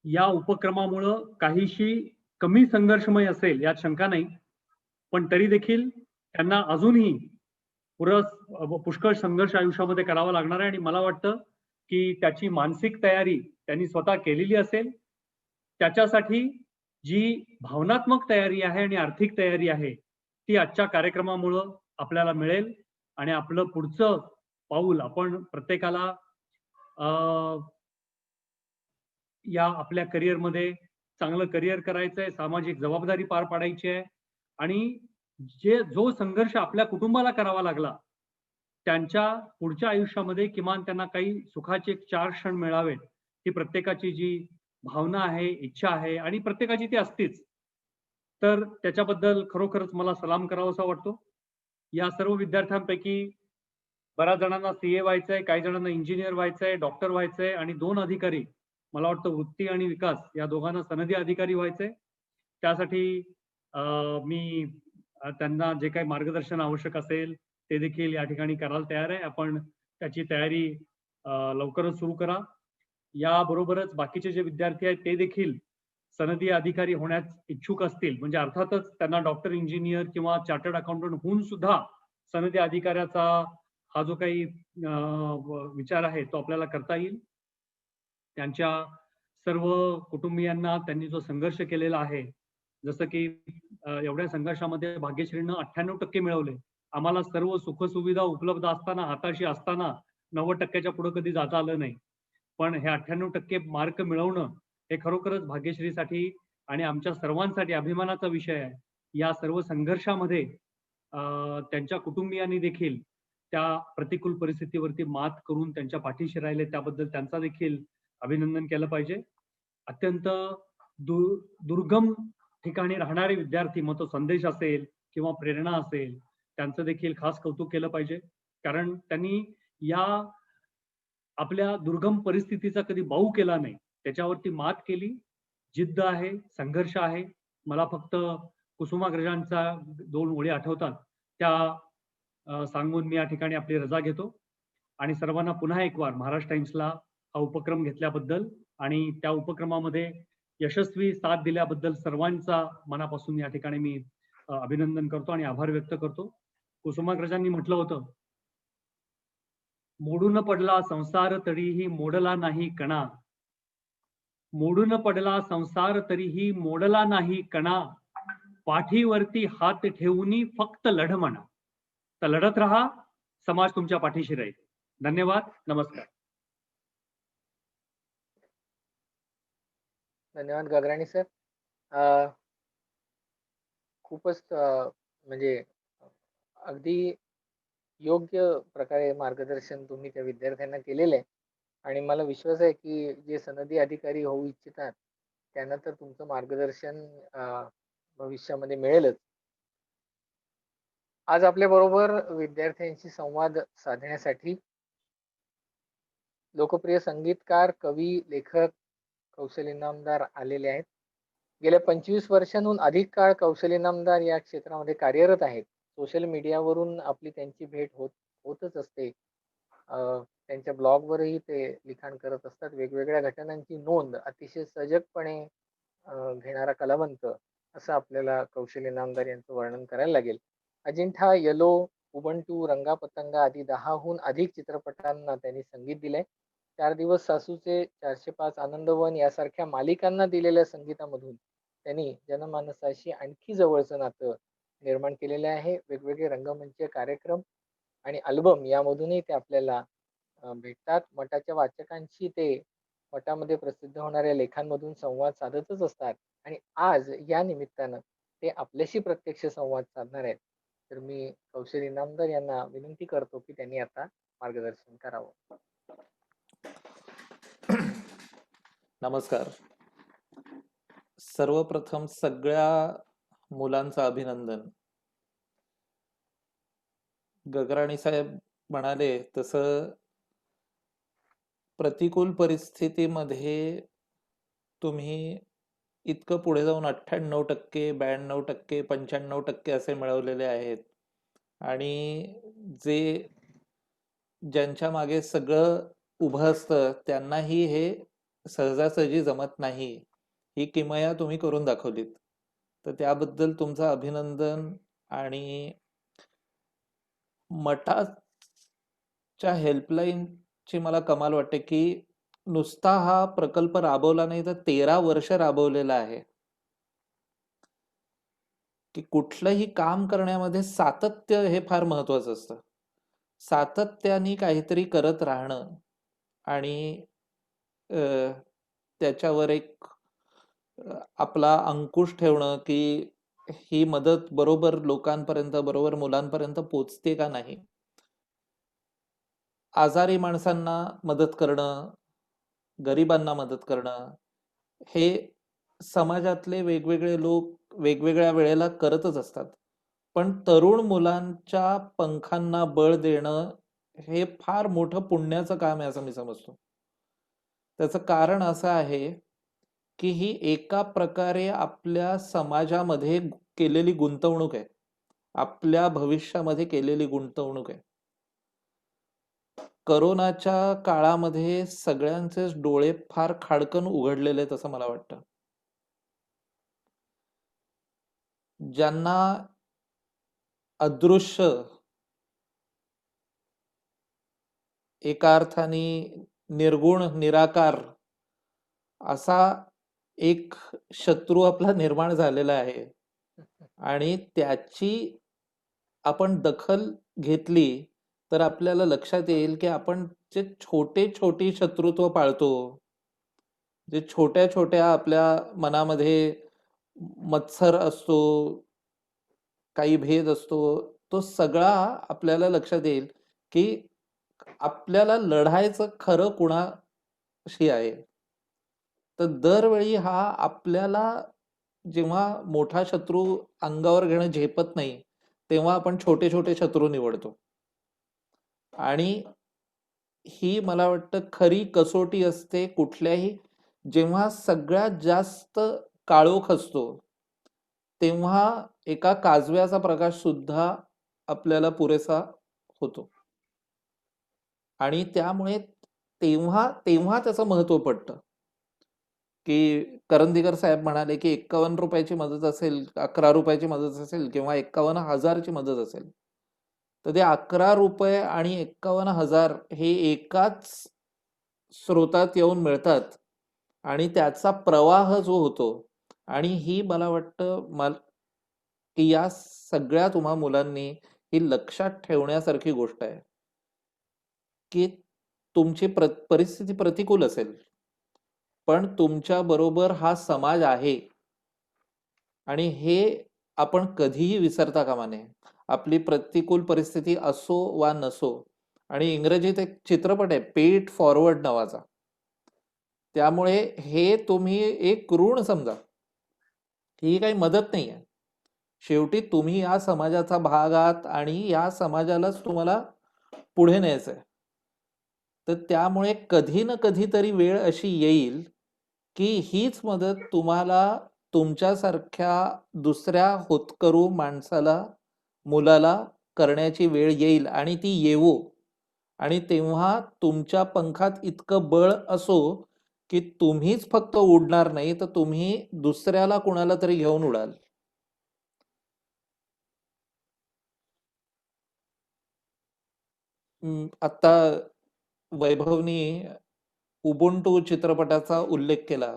या उपक्रमामुळं काहीशी कमी संघर्षमय असेल यात शंका नाही, पण तरी देखील त्यांना अजूनही पुष्कळ संघर्ष आयुष्यामध्ये करावा लागणार आहे. आणि मला वाटतं की त्याची मानसिक तयारी त्यांनी स्वतः केलेली असेल. त्याच्यासाठी जी भावनात्मक तयारी आहे आणि आर्थिक तयारी आहे ती आजच्या कार्यक्रमामुळं आपल्याला मिळेल. आणि आपलं पुढचं पाऊल आपण प्रत्येकाला या आपल्या करिअरमध्ये चांगलं करिअर करायचं आहे, सामाजिक जबाबदारी पार पाडायची आहे. आणि जो संघर्ष आपल्या कुटुंबाला करावा लागला, त्यांच्या पुढच्या आयुष्यामध्ये किमान त्यांना काही सुखाचे 4 क्षण मिळावेत, ही प्रत्येकाची जी भावना आहे, इच्छा आहे आणि प्रत्येकाची ती असतीच. तर त्याच्याबद्दल खरोखरच मला सलाम करावासा वाटतो. या सर्व विद्यार्थ्यांपैकी बऱ्याच जणांना CA व्हायचंय, काही जणांना इंजिनियर व्हायचंय, डॉक्टर व्हायचंय आणि 2 अधिकारी, मला वाटतं वृत्ती आणि विकास, या दोघांना सनदी अधिकारी व्हायचंय. त्यासाठी मी त्यांना जे काही मार्गदर्शन आवश्यक असेल ते देखील या ठिकाणी करायला तयार आहे. आपण त्याची तयारी लवकरच सुरू करा. याबरोबरच बाकीचे जे विद्यार्थी आहेत ते देखील सनदी अधिकारी होण्यास इच्छुक असतील, म्हणजे अर्थातच त्यांना डॉक्टर, इंजिनियर किंवा चार्टर्ड अकाउंटंट होऊन सुद्धा सनदी अधिकाऱ्याचा हा जो काही विचार आहे तो आपल्याला करता येईल. त्यांच्या सर्व कुटुंबियांना त्यांनी जो संघर्ष केलेला आहे, जसं की एवढ्या संघर्षामध्ये भाग्यश्रीनं 98% मिळवले. आम्हाला सर्व सुखसुविधा उपलब्ध असताना, हाताशी असताना 90%च्या पुढे कधी जाता आलं नाही. पण हे 98% मार्क मिळवणं हे खरोखरच भाग्यश्रीसाठी आणि आमच्या सर्वांसाठी अभिमानाचा विषय आहे. या सर्व संघर्षामध्ये त्यांच्या कुटुंबियांनी देखील त्या प्रतिकूल परिस्थितीवरती मात करून त्यांच्या पाठीशी राहिले, त्याबद्दल त्यांचा देखील अभिनंदन केलं पाहिजे. अत्यंत दुर्गम ठिकाणी राहणारे विद्यार्थी, मग तो संदेश असेल किंवा प्रेरणा असेल, त्यांचं देखील खास कौतुक केलं पाहिजे. कारण त्यांनी या आपल्या दुर्गम परिस्थितीचा कधी बाऊ केला नाही, त्याच्यावरती मात केली. जिद्द आहे, संघर्ष आहे. मला फक्त कुसुमाग्रजांचा 2 ओळी आठवतात, त्या सांगून मी या ठिकाणी आपली रजा घेतो आणि सर्वांना पुन्हा एक वार महाराष्ट्र टाइम्सला हा उपक्रम घेतल्याबद्दल आणि त्या उपक्रमामध्ये यशस्वी साथ दिल्याबद्दल सर्वांचा मनापासून या ठिकाणी मी अभिनंदन करतो आणि आभार व्यक्त करतो. कुसुमाग्रजांनी म्हटलं होतं, मोडून पडला संसार तरीही मोडला नाही कणा, मोडून पडला संसार तरीही मोडला नाही कणा, पाठीवरती हात ठेवून फक्त लढ म्हणा. तर लढत राहा, समाज तुमच्या पाठीशी राहील. धन्यवाद, नमस्कार. धन्यवाद गगराणी सर. अ, खूपच म्हणजे अगदी योग्य प्रकारे मार्गदर्शन तुम्ही त्या विद्यार्थ्यांना केलेलं आहे आणि मला विश्वास आहे की जे सनदी अधिकारी होऊ इच्छितात त्यांना तर तुमचं मार्गदर्शन भविष्यामध्ये मिळेलच. आज आपल्या बरोबर विद्यार्थ्यांशी संवाद साधण्यासाठी लोकप्रिय संगीतकार, कवी, लेखक, कौशल इनामदार आलेले आहेत. गेल्या 25 वर्षांहून अधिक काळ कौशल इनामदार या क्षेत्रामध्ये कार्यरत आहेत. सोशल मीडियावरून आपली त्यांची भेट होतच असते. त्यांच्या ब्लॉगवरही ते लिखाण करत असतात. वेगवेगळ्या घटनांची नोंद अतिशय सजगपणे घेणारा कलावंत असं आपल्याला कौशल इनामदार यांचं वर्णन करायला लागेल. अजिंठा, येलो, उबंटू, रंगापतंगा आदी 10हून अधिक चित्रपटांना त्यांनी संगीत दिलंय. 4 दिवस सासूचे, 405 आनंदवन यासारख्या मालिकांना दिलेल्या संगीतामधून त्यांनी जनमानसाशी आणखी जवळचं नातं निर्माण केलेले आहे. वेगवेगळे रंगमंच कार्यक्रम आणि अल्बम यामधूनही ते आपल्याला भेटतात. मठाच्या वाचकांशी ते मठामध्ये प्रसिद्ध होणाऱ्या लेखांमधून संवाद साधतच असतात आणि आज या निमित्तानं ते आपल्याशी प्रत्यक्ष संवाद साधणार आहेत. तर मी कौशल इनामदार यांना विनंती करतो की त्यांनी आता मार्गदर्शन करावं. नमस्कार. सर्वप्रथम सगळ्या मुलांचं अभिनंदन. गगराणी साहेब म्हणाले तसं प्रतिकूल परिस्थितीमध्ये तुम्ही इतकं पुढे जाऊन 98%, 92%, 95% असे मिळवलेले आहेत आणि ज्यांच्या मागे सगळं उभं असतं त्यांनाही हे सहजासहजी जमत नाही. ही किमया तुम्ही करून दाखवलीत, तर त्याबद्दल तुमचं अभिनंदन. आणि मठाच्या हेल्पलाईनची मला कमाल वाटते की नुसता हा प्रकल्प राबवला नाही तर 13 वर्ष राबवलेला आहे. की कुठलंही काम करण्यामध्ये सातत्य हे फार महत्वाचं असतं. सातत्याने काहीतरी करत राहणं आणि त्याच्यावर एक आपला अंकुश ठेवणं की ही मदत बरोबर लोकांपर्यंत, बरोबर मुलांपर्यंत पोचते का नाही. आजारी माणसांना मदत करणं, गरिबांना मदत करणं हे समाजातले वेगवेगळे लोक वेगवेगळ्या वेळेला करतच असतात. पण तरुण मुलांच्या पंखांना बळ देणं हे फार मोठं पुण्याचं काम आहे असं मी समजतो. त्याचं कारण असं आहे की ही एका प्रकारे आपल्या समाजामध्ये केलेली गुंतवणूक आहे, आपल्या भविष्यामध्ये केलेली गुंतवणूक आहे. करोनाच्या काळामध्ये सगळ्यांचेच डोळे फार खाडकन उघडलेले आहेत असं मला वाटतं. ज्यांना अदृश्य एका अर्थाने निर्गुण निराकार असा एक शत्रू आपला निर्माण झालेला आहे आणि त्याची आपण दखल घेतली तर आपल्याला लक्षात येईल की आपण जे छोटे शत्रुत्व पाळतो, जे छोट्या आपल्या मनामध्ये मत्सर असतो, काही भेद असतो, तो सगळा आपल्याला लक्षात येईल की आपल्याला लढायचं खरं कुणाशी आहे. तर दरवेळी हा आपल्याला जेव्हा मोठा शत्रू अंगावर घेणं झेपत नाही, तेव्हा आपण छोटे छोटे शत्रू निवडतो. आणि ही मला वाटतं खरी कसोटी असते कुठल्याही, जेव्हा सगळ्यात जास्त काळोख असतो तेव्हा एका काजव्याचा प्रकाश सुद्धा आपल्याला पुरेसा होतो. आणि त्यामुळे तेव्हा तेव्हा त्याचं महत्व पडतं. की करंदीकर साहेब म्हणाले की 51 रुपयाची मदत असेल, 11 रुपयाची मदत असेल किंवा 51,000ची मदत असेल, तर ते 11 रुपये आणि 51,000 हे एकाच स्रोतात येऊन मिळतात आणि त्याचा प्रवाह जो होतो. आणि ही मला वाटतं की या सगळ्या तुम्हा मुलांनी ही लक्षात ठेवण्यासारखी गोष्ट आहे की तुमची परिस्थिती प्रतिकूल असेल, पण तुमच्या बरोबर हा समाज आहे आणि हे आपण कधीही विसरता कामा नये. आपली प्रतिकूल परिस्थिती असो वा नसो. आणि इंग्रजीत एक चित्रपट आहे पे इट फॉरवर्ड नावाचा. त्यामुळे हे तुम्ही एक ऋण समजा, ही काही मदत नाही आहे. शेवटी तुम्ही या समाजाचा भाग आहात आणि या समाजालाच तुम्हाला पुढे न्यायचं आहे. तर त्यामुळे कधी ना कधीतरी वेळ अशी येईल की हीच मदत तुम्हाला तुमच्यासारख्या दुसऱ्या होतकरू माणसाला, मुलाला करण्याची वेळ येईल आणि ती येवो. आणि तेव्हा तुमच्या पंखात इतकं बळ असो की तुम्हीच फक्त उडणार नाही, तर तुम्ही दुसऱ्याला कुणाला तरी घेऊन उडाल. आता वैभवनी उबुंटू चित्रपटाचा उल्लेख केला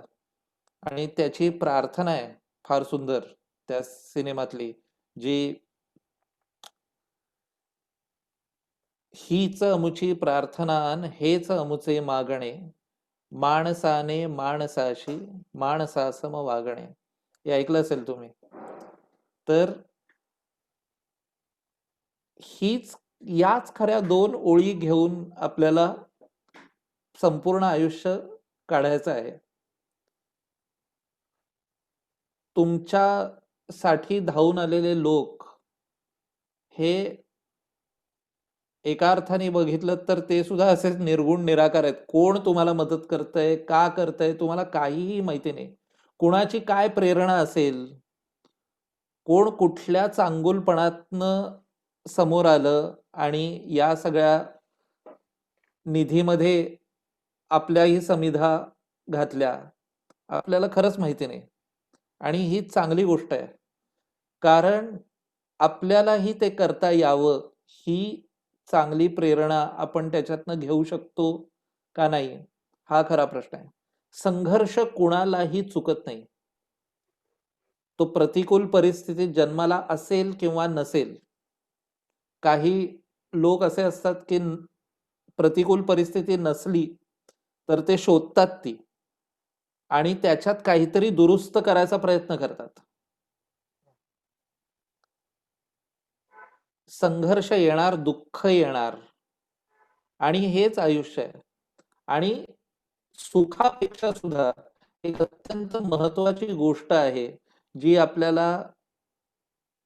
आणि त्याची प्रार्थना आहे फार सुंदर त्या सिनेमातली, जी हीच अमुची प्रार्थनान हेच अमुचे मागणे, माणसाने माणसाशी माणसासम वागणे. हे ऐकलं असेल तुम्ही. तर हीच याच खऱ्या 2 ओळी घेऊन आपल्याला संपूर्ण आयुष्य काढायचं आहे. तुमच्यासाठी धावून आलेले लोक हे एका अर्थाने बघितलं तर ते सुद्धा असेच निर्गुण निराकार आहेत. कोण तुम्हाला मदत करतंय, का करतंय, तुम्हाला काहीही माहिती नाही. कुणाची काय प्रेरणा असेल, कोण कुठल्या चांगुलपणातनं समोर आलं आणि या सगळ्या निधीमध्ये आपल्याही समिधा घातल्या, आपल्याला खरंच माहिती नाही. आणि ही चांगली गोष्ट आहे, कारण आपल्यालाही ते करता यावं ही चांगली प्रेरणा आपण त्याच्यातनं घेऊ शकतो का नाही, हा खरा प्रश्न आहे. संघर्ष कुणालाही चुकत नाही. तो प्रतिकूल परिस्थितीत जन्माला असेल किंवा नसेल. काही लोक असे असतात की प्रतिकूल परिस्थिती नसली तर ते शोधतात ती आणि त्याच्यात काहीतरी दुरुस्त करायचा प्रयत्न करतात. संघर्ष येणार, दुःख येणार आणि हेच आयुष्य आहे. आणि सुखापेक्षा सुद्धा एक अत्यंत महत्वाची गोष्ट आहे जी आपल्याला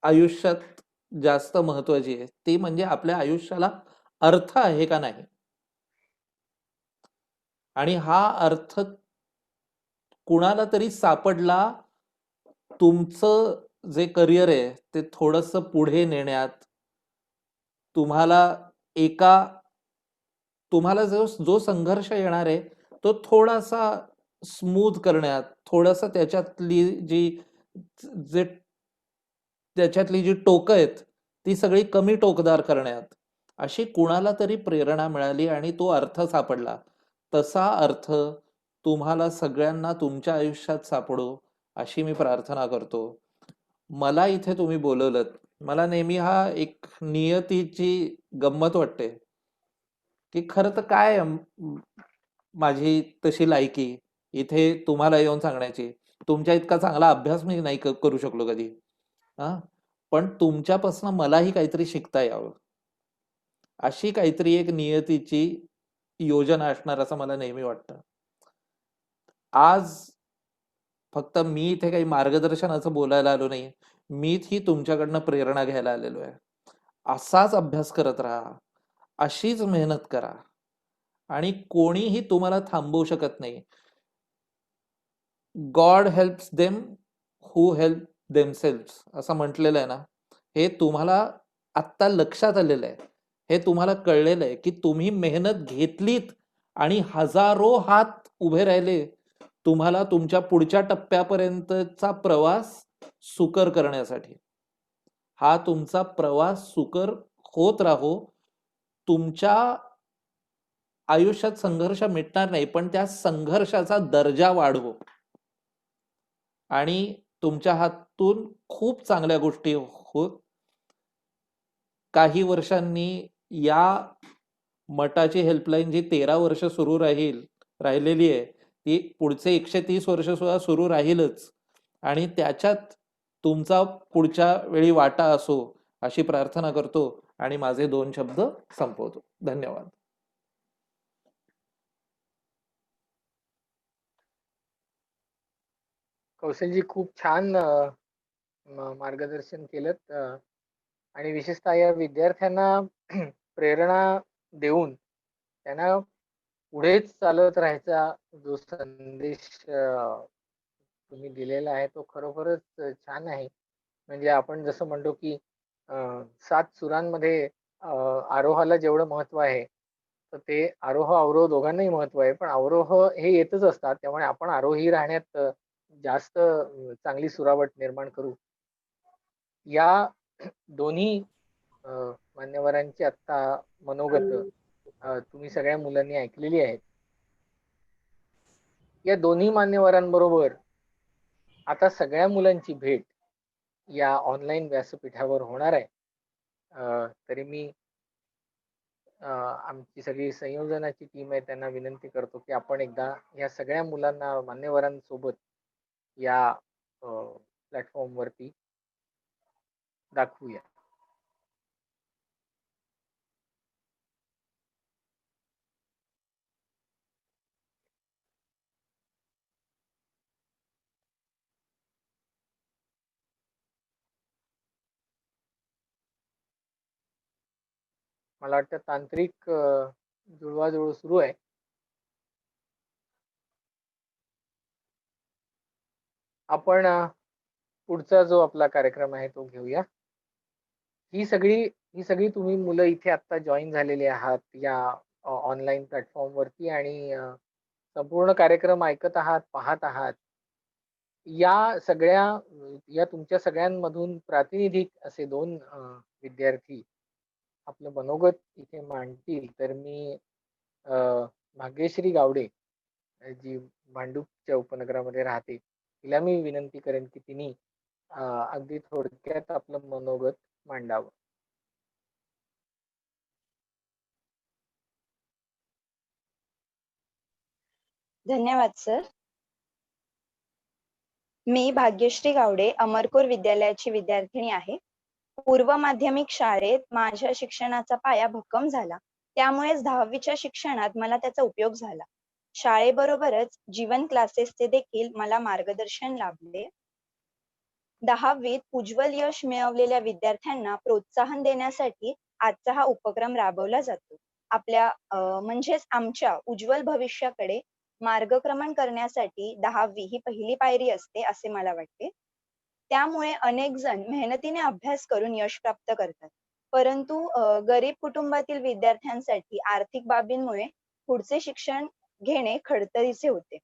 आयुष्यात जास्त महत्वाची आहे, ती म्हणजे आपल्या आयुष्याला अर्थ आहे का नाही. आणि हा अर्थ कुणाला तरी सापडला तुमचं जे करिअर आहे ते थोडंसं पुढे नेण्यात, तुम्हाला जो संघर्ष येणार आहे तो थोडासा स्मूथ करण्यात, थोडंसं त्याच्यातली जी टोकं आहेत ती सगळी कमी टोकदार करण्यात, अशी कुणाला तरी प्रेरणा मिळाली आणि तो अर्थ सापडला. तसा अर्थ तुम्हाला सगळ्यांना तुमच्या आयुष्यात सापडो अशी मी प्रार्थना करतो. मला इथे तुम्ही बोलवलंत, मला नेहमी हा एक नियतीची गंमत वाटते की खरं तर काय माझी तशी लायकी इथे तुम्हाला येऊन सांगण्याची. तुमच्या इतका चांगला अभ्यास मी नाही करू शकलो कधी. पण तुमच्यापासून मलाही काहीतरी शिकता यावं. अशी काहीतरी एक नियतीची योजना असणार असं मला नेहमी वाटतं. आज फक्त मी इथे काही मार्गदर्शनाचं बोलायला आलो नाही, मीच ही तुमच्याकडनं प्रेरणा घ्यायला आलेलो आहे. असाच अभ्यास करत राहा, अशीच मेहनत करा आणि कोणीही तुम्हाला थांबवू शकत नाही. God helps them who help themselves असं म्हटलेलं आहे ना, हे तुम्हाला आत्ता लक्षात आलेलं आहे, हे तुम्हाला कळलेलं आहे की तुम्ही मेहनत घेतलीत आणि हजारो हात उभे राहिले तुम्हाला तुमच्या पुढच्या टप्प्यापर्यंतचा प्रवास सुकर करण्यासाठी. हा तुमचा प्रवास सुकर होत राहो. तुमच्या आयुष्यात संघर्ष मिटणार नाही, पण त्या संघर्षाचा दर्जा वाढवो आणि तुमच्या हातून खूप चांगल्या गोष्टी होत. काही वर्षांनी या मठाची हेल्पलाईन जी 13 वर्ष सुरू राहिलेली आहे, ती पुढचे 130 वर्ष सुद्धा सुरू राहीलच आणि त्याच्यात तुमचा पुढच्या वेळी वाटा असो अशी प्रार्थना करतो आणि माझे 2 शब्द संपवतो. धन्यवाद. कौशलजी खूप छान मार्गदर्शन केलं आणि विशेषतः या विद्यार्थ्यांना प्रेरणा देऊन त्यांना पुढेच चालत राहायचा जो संदेश तुम्ही दिलेला आहे तो खरोखरच छान आहे. म्हणजे आपण जसं म्हणतो की 7 सुरांमध्ये आरोहाला जेवढं महत्व आहे तर ते आरोह अवरोह दोघांनाही महत्व आहे, पण अवरोह हे येतच असतात, त्यामुळे आपण आरोही राहण्यात जास्त चांगली सुरावट निर्माण करू. या दोन्ही मान्यवरांची आत्ता मनोगत तुम्ही सगळ्या मुलांनी ऐकलेली आहेत. या दोन्ही मान्यवरांबरोबर आता सगळ्या मुलांची भेट या ऑनलाईन व्यासपीठावर होणार आहे. तरी मी आमची सगळी संयोजनाची टीम आहे त्यांना विनंती करतो की आपण एकदा या सगळ्या मुलांना मान्यवरांसोबत या प्लॅटफॉर्मवरती दाखवूया. मला वाटतं तांत्रिक जुळवाजुळव सुरू आहे. आपण पुढचा जो आपला कार्यक्रम आहे तो घेऊया. ही सगळी तुम्ही मुलं इथे आता जॉईन झालेली आहात या ऑनलाईन प्लॅटफॉर्मवरती आणि संपूर्ण कार्यक्रम ऐकत आहात, पाहत आहात. या तुमच्या सगळ्यांमधून प्रातिनिधिक असे 2 विद्यार्थी आपलं मनोगत इथे मांडतील. तर मी भाग्यश्री गावडे जी भांडूपच्या उपनगरामध्ये राहते, तिला मी विनंती करेन की तिने अगदी थोडक्यात आपलं मनोगत मांडावं. धन्यवाद सर. मी भाग्यश्री गावडे अमरकोर विद्यालयाची विद्यार्थिनी आहे. पूर्व माध्यमिक शाळेत माझ्या शिक्षणाचा पाया भक्कम झाला, त्यामुळेच 10वीच्या शिक्षणात मला त्याचा उपयोग झाला. शाळेबरोबरच जीवन क्लासेसचे देखील मला मार्गदर्शन लाभले. 10वीत उज्ज्वल यश मिळवलेल्या विद्यार्थ्यांना प्रोत्साहन देण्यासाठी आजचा हा उपक्रम राबवला जातो. म्हणजेच आमच्या उज्ज्वल भविष्याकडे मार्गक्रमण करण्यासाठी 10वी ही पहिली पायरी असते असे मला वाटते. त्यामुळे अनेक जण मेहनतीने अभ्यास करून यश प्राप्त करतात. परंतु गरीब कुटुंबातील विद्यार्थ्यांसाठी आर्थिक बाबींमुळे पुढचे शिक्षण घेणे खडतरीचे होते.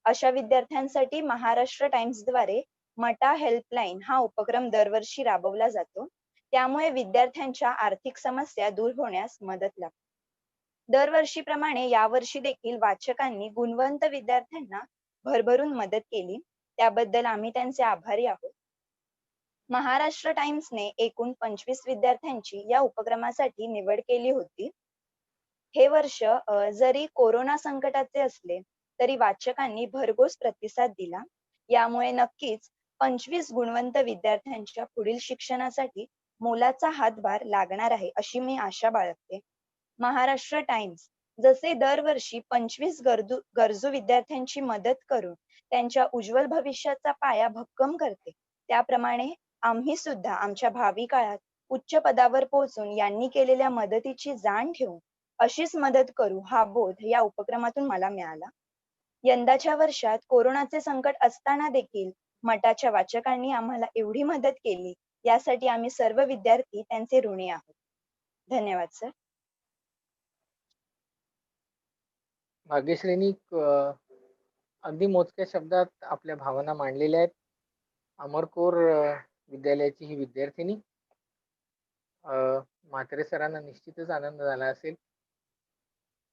अशा विद्यार्थ्यांसाठी महाराष्ट्र टाइम्सद्वारे मटा हेल्पलाईन हा उपक्रम दरवर्षी राबवला जातो. त्यामुळे विद्यार्थ्यांच्या आर्थिक समस्या दूर होण्यास मदत लागते. दरवर्षीप्रमाणे यावर्षी देखील वाचकांनी गुणवंत विद्यार्थ्यांना भरभरून मदत केली. त्याबद्दल आम्ही त्यांचे आभारी आहोत. महाराष्ट्र टाइम्सने एकूण 25 विद्यार्थ्यांची या उपक्रमासाठी निवड केली होती. हे वर्ष जरी कोरोना संकटाचे असले तरी वाचकांनी भरघोस प्रतिसाद दिला. यामुळे नक्कीच 25 गुणवंत विद्यार्थ्यांच्या पुढील शिक्षणासाठी मोलाचा हातभार लागणार आहे अशी मी आशा बाळगते. महाराष्ट्र टाइम्स जसे दरवर्षी 25 गरजू विद्यार्थ्यांची मदत करून त्यांच्या उज्ज्वल भविष्याचा पाया भक्कम करते, त्याप्रमाणे आम्ही सुद्धा आमच्या भावी काळात उच्च पदावर पोहोचून यांनी केलेल्या मदतीची जाण ठेवून अशीच मदत करू हा बोध या उपक्रमातून मला मिळाला. यंदाच्या वर्षात कोरोनाचे संकट असताना देखील मठाच्या वाचकांनी आम्हाला एवढी मदत केली, यासाठी आम्ही सर्व विद्यार्थी त्यांचे ऋणी आहोत. धन्यवाद सर. भाग्यश्रीनी अगदी मोजक्या शब्दात आपल्या भावना मांडलेल्या आहेत. अमरकोर विद्यालयाची ही विद्यार्थिनी. म्हात्रे सरांना निश्चितच आनंद झाला असेल.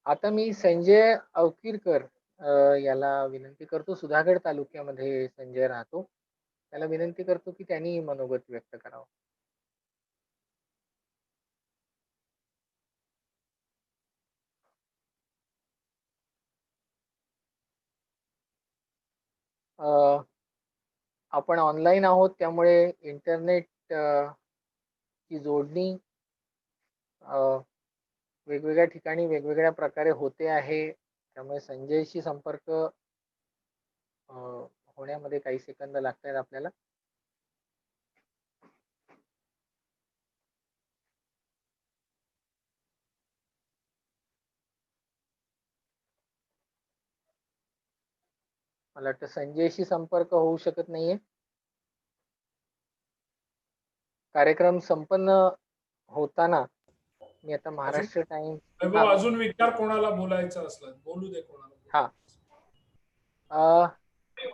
आता मी संजय अवकीरकर याला विनंती करतो. सुधागड तालुक्यामध्ये संजय राहतो. त्याला विनंती करतो की त्यांनी मनोगत व्यक्त करावं. आपण ऑनलाईन आहोत, त्यामुळे इंटरनेट ची जोडणी वेगवेगळ्या ठिकाणी वेगवेगळ्या प्रकारे होते आहे. त्यामुळे संजयशी संपर्क होण्यामध्ये काही सेकंद लागत आहेत आपल्याला. मला वाटतं संजयशी संपर्क होऊ शकत नाहीये. कार्यक्रम संपन्न होताना मी आता महाराष्ट्र टाइम्स अजून विचार कोणाला बोलायचा असला बोलू दे कोणाला.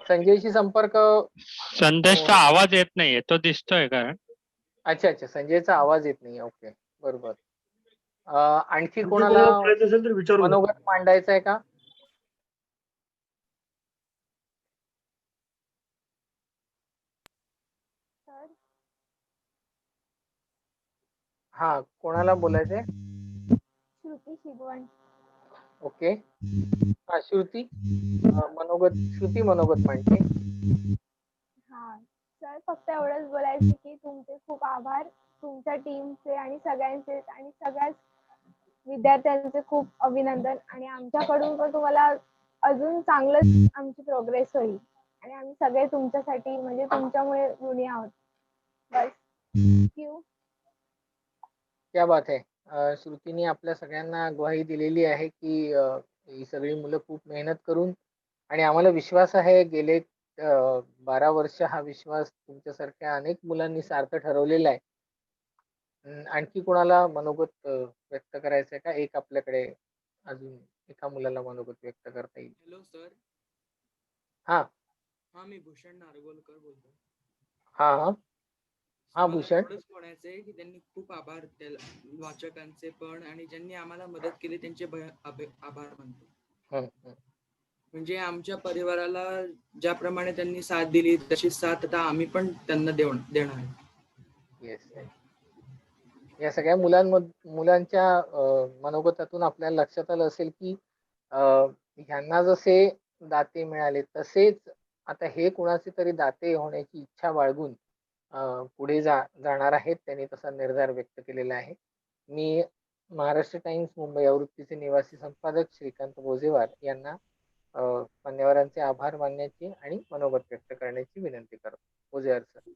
संजयशी संपर्क. संदेशचा आवाज येत नाहीये, तो दिसतोय का? अच्छा, संजयचा आवाज येत नाही. ओके, बरोबर. आणखी कोणाला मनोगत मांडायचं आहे का? हा, कोणाला बोलायचंय? श्रुती शिगवण. ओके, हा श्रुती मनोगत मांडते. हा सर, फक्त एवढंच बोलायचं की तुमचे खूप आभार, तुमच्या टीमचे आणि सगळ्यांचे आणि सगळ्याच विद्यार्थ्यांचे खूप अभिनंदन. आणि आमच्याकडून पण तुम्हाला अजून चांगलंच आमची प्रोग्रेस होईल आणि आम्ही सगळे तुमच्यासाठी म्हणजे तुमच्यामुळे ऋणी आहोत. बस. थँक्यू. क्या बात है. श्रुतीने आपल्या सगळ्यांना ग्वाही दिलेली आहे की ही सगळी मुलं खूप मेहनत करून, आणि आम्हाला विश्वास आहे गेले 12 वर्ष हा विश्वास तुमच्यासारख्या अनेक मुलांनी सार्थ ठरवलेला आहे. आणखी कोणाला मनोगत व्यक्त करायचंय का? एक आपल्याकडे अजून एका मुलाला मनोगत व्यक्त करता येईल. Hello sir. हा, मी भूषण नारगोलकर बोलतो. हा भूषण. एवढंच म्हणायचंय की त्यांनी खूप आभार वाचकांचे पण, आणि ज्यांनी आम्हाला मदत केली त्यांचे आभार मानतो. म्हणजे आमच्या परिवाराला ज्याप्रमाणे त्यांनी साथ दिली तशी साथ आता आम्ही पण त्यांना देणार. येस. या सगळ्या मुलांच्या मनोगतातून आपल्याला लक्षात आलं असेल की ह्यांना जसे दाते मिळाले तसेच आता हे कुणाचे तरी दाते होण्याची इच्छा बाळगून पुढे जाणार आहेत. त्यांनी तसा निर्धार व्यक्त केलेला आहे. मी महाराष्ट्र टाइम्स मुंबई आवृत्तीचे निवासी संपादक श्रीकांत बोजेवार यांना मान्यवरांचे आभार मानण्याची आणि मनोगत व्यक्त करण्याची विनंती करतो. बोजेवार सर.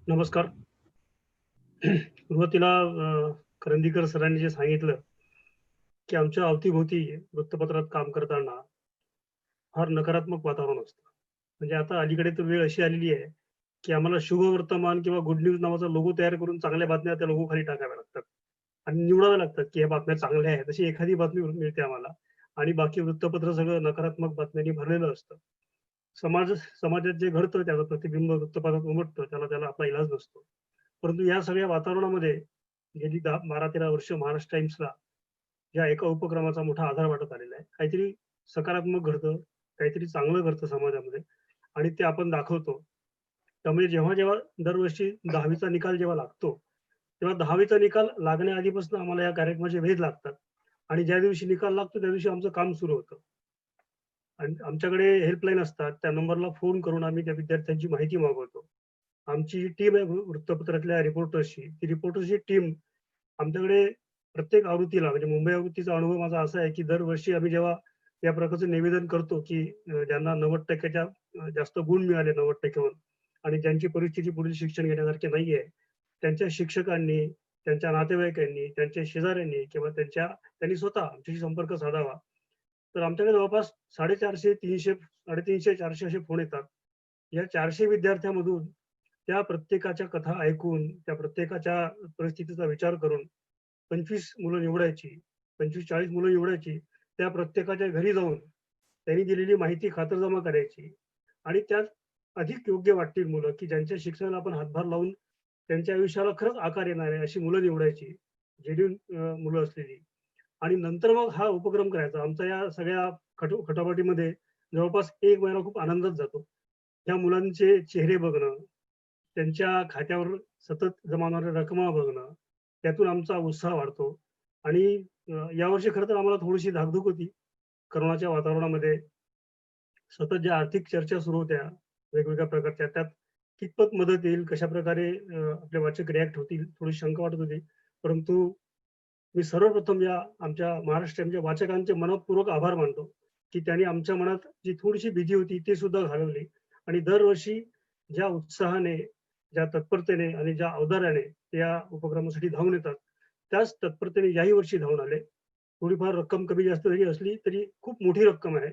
नमस्कार. सुरुवातीला करंदीकर सरांनी जे सांगितलं की आमच्या अवतीभोवती वृत्तपत्रात काम करताना फार नकारात्मक वातावरण असतं. म्हणजे आता अलीकडे तर वेळ अशी आलेली आहे की आम्हाला शुभ वर्तमान किंवा गुड न्यूज नावाचा लोगो तयार करून चांगल्या बातम्या त्या लोगो खाली टाकाव्या लागतात आणि निवडाव्या लागतात की ह्या बातम्या चांगल्या आहेत. अशी एखादी बातमी मिळते आम्हाला आणि बाकी वृत्तपत्र सगळं नकारात्मक बातम्यांनी भरलेलं असतं. समाजात जे घडतं त्याचं प्रतिबिंब वृत्तपत्रात उमटतं, त्याला आपला इलाज नसतो. परंतु या सगळ्या वातावरणामध्ये गेली 12-13 वर्ष महाराष्ट्र टाइम्सला या एका उपक्रमाचा मोठा आधार वाटत आलेला आहे. काहीतरी सकारात्मक घडतं, काहीतरी चांगलं घडतं समाजामध्ये आणि ते आपण दाखवतो. त्यामुळे जेव्हा दरवर्षी 10वीचा निकाल जेव्हा लागतो तेव्हा 10वीचा निकाल लागण्याआधीपासून आम्हाला या कार्यक्रमाचे वेध लागतात आणि ज्या दिवशी निकाल लागतो त्या दिवशी आमचं काम सुरू होतं. आणि आमच्याकडे हेल्पलाईन असतात, त्या नंबरला फोन करून आम्ही त्या विद्यार्थ्यांची माहिती मागवतो. आमची टीम आहे वृत्तपत्रातल्या रिपोर्टर्सची, ती रिपोर्टर्सची टीम आमच्याकडे प्रत्येक आवृत्तीला म्हणजे मुंबई आवृत्तीचा अनुभव माझा असा आहे की दरवर्षी आम्ही जेव्हा या प्रकारचं निवेदन करतो की ज्यांना 90% जास्त गुण मिळाले 90% आणि ज्यांची परिस्थिती पुढील शिक्षण घेण्यासारखी नाहीये, त्यांच्या शिक्षकांनी, त्यांच्या नातेवाईकांनी, त्यांच्या शेजाऱ्यांनी किंवा त्यांनी स्वतः आमच्याशी संपर्क साधावा. तर आमच्याकडे जवळपास 450, 300, 350, 400 असे फोन येतात. या 400 विद्यार्थ्यांमधून त्या प्रत्येकाच्या कथा ऐकून, त्या प्रत्येकाच्या परिस्थितीचा विचार करून 25 मुलं निवडायची, 25-40 मुलं निवडायची. त्या प्रत्येकाच्या घरी जाऊन त्यांनी दिलेली माहिती खातरजमा करायची आणि त्यात अधिक योग्य वाटतील मुलं की ज्यांच्या शिक्षणाला आपण हातभार लावून त्यांच्या आयुष्याला खरंच आकार येणार आहे अशी मुलं निवडायची, जेन्युइन मुलं असलेली. आणि नंतर मग हा उपक्रम करायचा. आमचा या सगळ्या खटापटीमध्ये जवळपास 1 महिना खूप आनंदात जातो. त्या मुलांचे चेहरे बघणं, त्यांच्या खात्यावर सतत जमा होणाऱ्या रकमा बघणं, त्यातून आमचा उत्साह वाढतो. आणि यावर्षी खरं तर आम्हाला थोडीशी धाकधूक होती. कोरोनाच्या वातावरणामध्ये सतत ज्या आर्थिक चर्चा सुरू होत्या वेगवेगळ्या प्रकारच्या, त्यात कितपत मदत येईल, कशाप्रकारे आपले वाचक रिॲक्ट होतील, थोडी शंका वाटत होती. परंतु मी सर्वप्रथम या आमच्या महाराष्ट्राच्या वाचकांचे मनःपूर्वक आभार मानतो की त्यांनी आमच्या मनात जी थोडीशी भीती होती ती सुद्धा घालवली आणि दरवर्षी ज्या उत्साहाने, ज्या तत्परतेने आणि ज्या अवधाराने ते या उपक्रमासाठी धावून येतात, त्याच तत्परतेने याही वर्षी धावून आले. थोडीफार रक्कम कमी जास्त जरी असली तरी खूप मोठी रक्कम आहे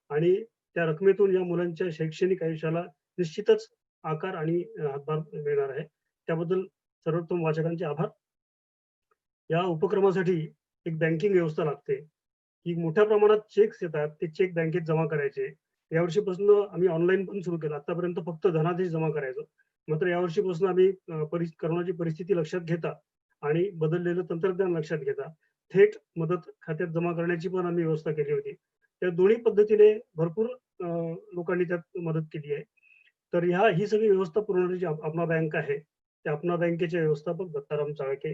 आणि त्या रकमेतून या मुलांच्या शैक्षणिक आयुष्याला निश्चितच आकार आणि हातभार मिळणार आहे. त्याबद्दल सर्वोत्तम वाचकांचे आभार. या उपक्रमासाठी एक बँकिंग व्यवस्था लागते की मोठ्या प्रमाणात चेक्स येतात, ते चेक बँकेत जमा करायचे. यावर्षीपासून आम्ही ऑनलाईन पण सुरू केलं. आतापर्यंत फक्त धनादेश जमा करायचो. मात्र यावर्षीपासून आम्ही कोरोनाची परिस्थिती लक्षात घेता आणि बदललेलं तंत्रज्ञान लक्षात घेता थेट मदत खात्यात जमा करण्याची पण आम्ही व्यवस्था केली होती. त्या दोन्ही पद्धतीने भरपूर लोकांनी त्यात मदत केली आहे. तर ही सगळी व्यवस्था पुरवणारी जी अपना बँक आहे, त्या अपना बँकेचे व्यवस्थापक दत्ताराम चाळके,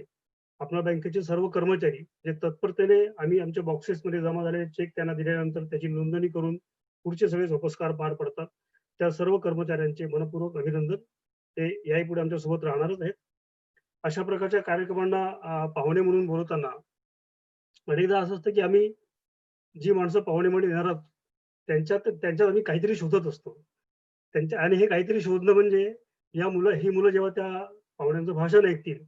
अपना बँकेचे सर्व कर्मचारी जे तत्परतेने आम्ही आमच्या बॉक्सेसमध्ये जमा झालेले चेक त्यांना दिल्यानंतर त्याची नोंदणी करून पुढचे सगळे सोपस्कार पार पडतात, त्या सर्व कर्मचाऱ्यांचे मनपूर्वक अभिनंदन. ते याही पुढे आमच्या सोबत राहणारच आहेत. अशा प्रकारच्या कार्यक्रमांना पाहुणे म्हणून बोलवताना अनेकदा असं असतं की आम्ही जी माणसं पाहुणे म्हणून येणार आहोत त्यांच्यात आम्ही काहीतरी शोधत असतो. आणि हे काहीतरी शोधणं म्हणजे ही मुलं जेव्हा त्या पाहुण्यांचं भाषण ऐकतील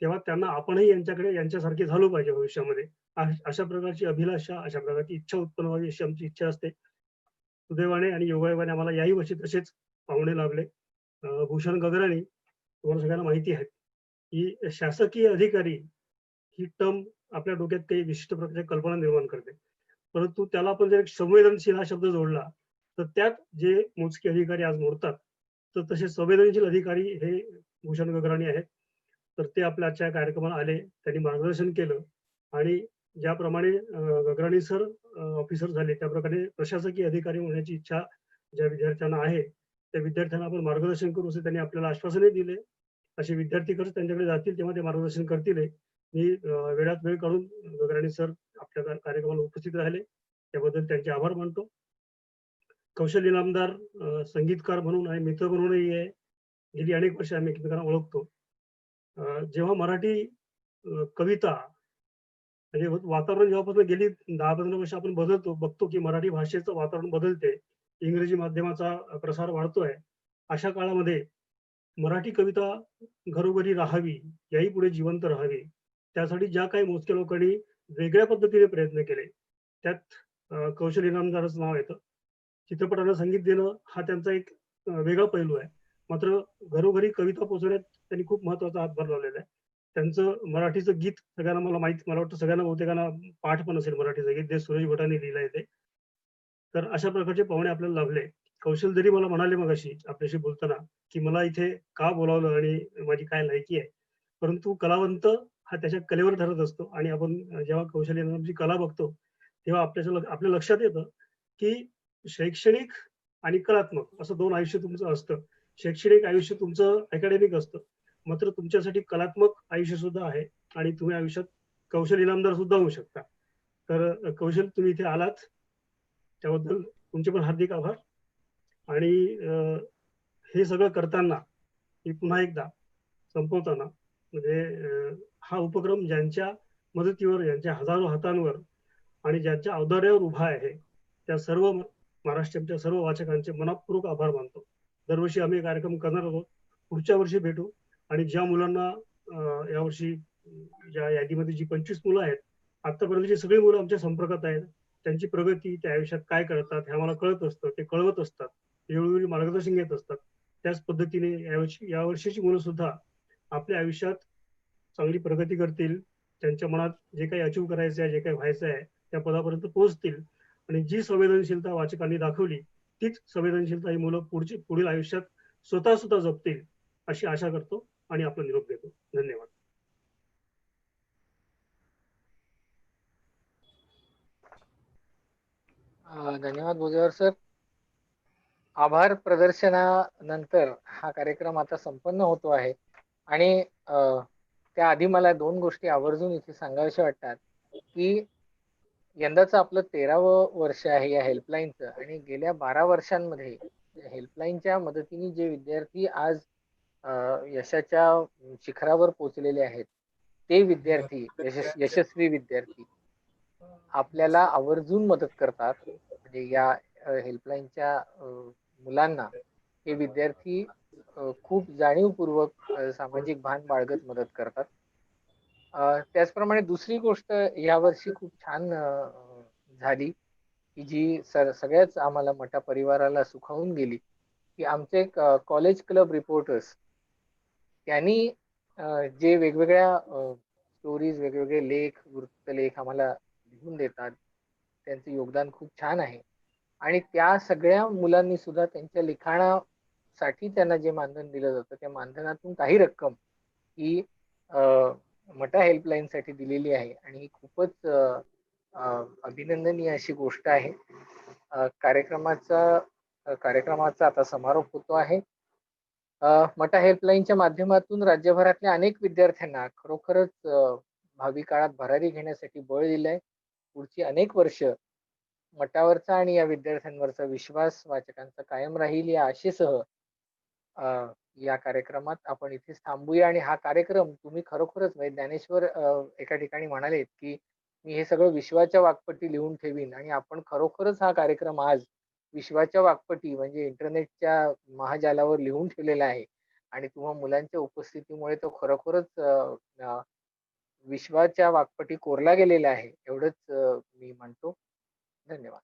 तेव्हा त्यांना आपणही यांच्यासारखे झालो पाहिजे भविष्यामध्ये, अशा प्रकारची अभिलाषा, अशा प्रकारची इच्छा उत्पन्न व्हावी अशी आमची इच्छा असते. सुदैवाने आणि योगायोगाने आम्हाला याही वर्षी तसेच पाहुणे लाभले. भूषण गगराणी तुम्हाला सगळ्यांना माहिती आहे की शासकीय अधिकारी ही टर्म आपल्या डोक्यात काही विशिष्ट प्रकारच्या कल्पना निर्माण करते, परंतु त्याला आपण जर संवेदनशील हा शब्द जोडला तर त्यात जे मोजके अधिकारी आज मोडतात, तर तसे संवेदनशील अधिकारी हे भूषण गगराणी आहेत. तर ते आपल्या आजच्या कार्यक्रमाला आले, त्यांनी मार्गदर्शन केलं आणि ज्याप्रमाणे गगराणी सर ऑफिसर झाले त्याप्रकारे प्रशासकीय अधिकारी होण्याची इच्छा ज्या विद्यार्थ्यांना आहे त्या विद्यार्थ्यांना आपण मार्गदर्शन करू असे त्यांनी आपल्याला आश्वासने दिले. असे विद्यार्थी खरंच त्यांच्याकडे जातील तेव्हा ते मार्गदर्शन करतील. मी वेळात वेळ काढून गगराणी सर आपल्या कार्यक्रमाला उपस्थित राहिले त्याबद्दल त्यांचे आभार मानतो. कौशल इनामदार संगीतकार म्हणून आणि मित्र म्हणूनही आहे. गेली अनेक वर्ष आम्ही एकमेकांना ओळखतो. जेव्हा मराठी कविता म्हणजे वातावरण जेव्हापासून गेली 10-15 वर्ष आपण बघतो की मराठी भाषेचं वातावरण बदलते, इंग्रजी माध्यमाचा प्रसार वाढतोय. अशा काळामध्ये मराठी कविता घरोघरी राहावी, याही पुढे जिवंत राहावी, त्यासाठी ज्या काही मोजक्या लोकांनी वेगळ्या पद्धतीने प्रयत्न केले त्यात कौशल इनामदारच नाव येतं. चित्रपटाला संगीत देणं हा त्यांचा एक वेगळा पैलू आहे. मात्र घरोघरी कविता पोहोचवण्यात त्यांनी खूप महत्वाचा हातभार लावलेला आहे. त्यांचं मराठीचं गीत सगळ्यांना मला वाटतं सगळ्यांना बहुतेकांना पाठ पण असेल मराठीचं गीत, जे सुरेश भटांनी लिहिलंय ते. तर अशा प्रकारचे पाहुणे आपल्याला लाभले. कौशल जरी मला म्हणाले मगाशी आपल्याशी बोलताना की मला इथे का बोलावलं आणि माझी काय लायकी आहे, परंतु कलावंत हा त्याच्या कलेवर ठरत असतो आणि आपण जेव्हा कौशल इनामची कला बघतो तेव्हा आपल्या लक्षात येतं की शैक्षणिक आणि कलात्मक असं 2 आयुष्य तुमचं असतं. शैक्षणिक आयुष्य तुमचं अकॅडमिक असतं, मात्र तुमच्यासाठी कलात्मक आयुष्य सुद्धा आहे आणि तुम्ही आयुष्यात कौशल इनामदार सुद्धा होऊ शकता. तर कौशल तुम्ही इथे आलात त्याबद्दल तुमचे पण हार्दिक आभार. आणि हे सगळं करताना मी पुन्हा एकदा संपवताना म्हणजे हा उपक्रम ज्यांच्या मदतीवर, यांच्या हजारो हातांवर आणि ज्यांच्या औदार्यावर उभा आहे, त्या सर्व महाराष्ट्राच्या सर्व वाचकांचे मनपूर्वक आभार मानतो. दरवर्षी आम्ही कार्यक्रम करणार आहोत. पुढच्या वर्षी भेटू. आणि ज्या मुलांना यावर्षी ज्या यादीमध्ये जी 25 मुलं आहेत, आतापर्यंतची सगळी मुलं आमच्या संपर्कात आहेत. त्यांची प्रगती, त्या आयुष्यात काय करतात हे आम्हाला कळत असतं, ते कळवत असतात, वेळोवेळी मार्गदर्शन घेत असतात. त्याच पद्धतीने यावर्षीची मुलं सुद्धा आपल्या आयुष्यात चांगली प्रगती करतील, त्यांच्या मनात जे काही अचीव करायचं आहे, जे काही व्हायचं आहे त्या पदापर्यंत पोहोचतील. आणि जी संवेदनशीलता वाचकांनी दाखवली तीच संवेदनशीलता ही मुलं पुढील आयुष्यात स्वतः सुद्धा जपतील अशी आशा करतो आणि आपला निरोप देतो. धन्यवाद. धन्यवाद भुजबळ सर. आभार प्रदर्शनानंतर हा कार्यक्रम आता संपन्न होतो आहे आणि त्याआधी मला 2 गोष्टी आवर्जून इथे सांगाव्याशा वाटतात की यंदाचं आपलं 13वं वर्ष आहे या हेल्पलाईनचं आणि गेल्या 12 वर्षांमध्ये हेल्पलाईनच्या मदतीने जे विद्यार्थी आज यशाच्या शिखरावर पोहोचलेले आहेत ते विद्यार्थी यशस्वी विद्यार्थी आपल्याला आवर्जून मदत करतात. म्हणजे या हेल्पलाईनच्या मुलांना हे विद्यार्थी खूप जाणीवपूर्वक सामाजिक भान बाळगत मदत करतात. त्याचप्रमाणे दुसरी गोष्ट यावर्षी खूप छान झाली की जी सगळ्याच आम्हाला मोठ्या परिवाराला सुखावून गेली की आमचे कॉलेज क्लब रिपोर्टर्स त्यांनी जे वेगवेगळ्या स्टोरीज, वेगवेगळे लेख, वृत्तलेख आम्हाला लिहून देतात, त्यांचं योगदान खूप छान आहे. आणि त्या सगळ्या मुलांनी सुद्धा त्यांच्या लिखाणासाठी त्यांना जे मानधन दिलं जातं त्या मानधनातून काही रक्कम ही मटा हेल्पलाईनसाठी दिलेली आहे आणि ही खूपच अभिनंदनीय अशी गोष्ट आहे. कार्यक्रमाचा आता समारोप होतो आहे. मटा हेल्पलाईनच्या माध्यमातून राज्यभरातल्या अनेक विद्यार्थ्यांना खरोखरच भावी काळात भरारी घेण्यासाठी बळ दिलंय. पुढची अनेक वर्ष मटावरचा आणि या विद्यार्थ्यांवरचा विश्वास वाचकांचा कायम राहील या आशेसह या कार्यक्रमात आपण इथेच थांबूया. आणि हा कार्यक्रम तुम्ही खरोखरच म्हणजे ज्ञानेश्वर एका ठिकाणी म्हणालेत की मी हे सगळं विश्वाच्या वाकपटी लिहून ठेवीन आणि आपण खरोखरच हा कार्यक्रम आज विश्वाच्या वाकपटी म्हणजे इंटरनेटच्या महाजालावर लिहून ठेवलेला आहे आणि तुम्हा मुलांच्या उपस्थितीमुळे तो खरोखरच विश्वाच्या वाकपटी कोरला गेलेला आहे एवढंच मी म्हणतो. धन्यवाद.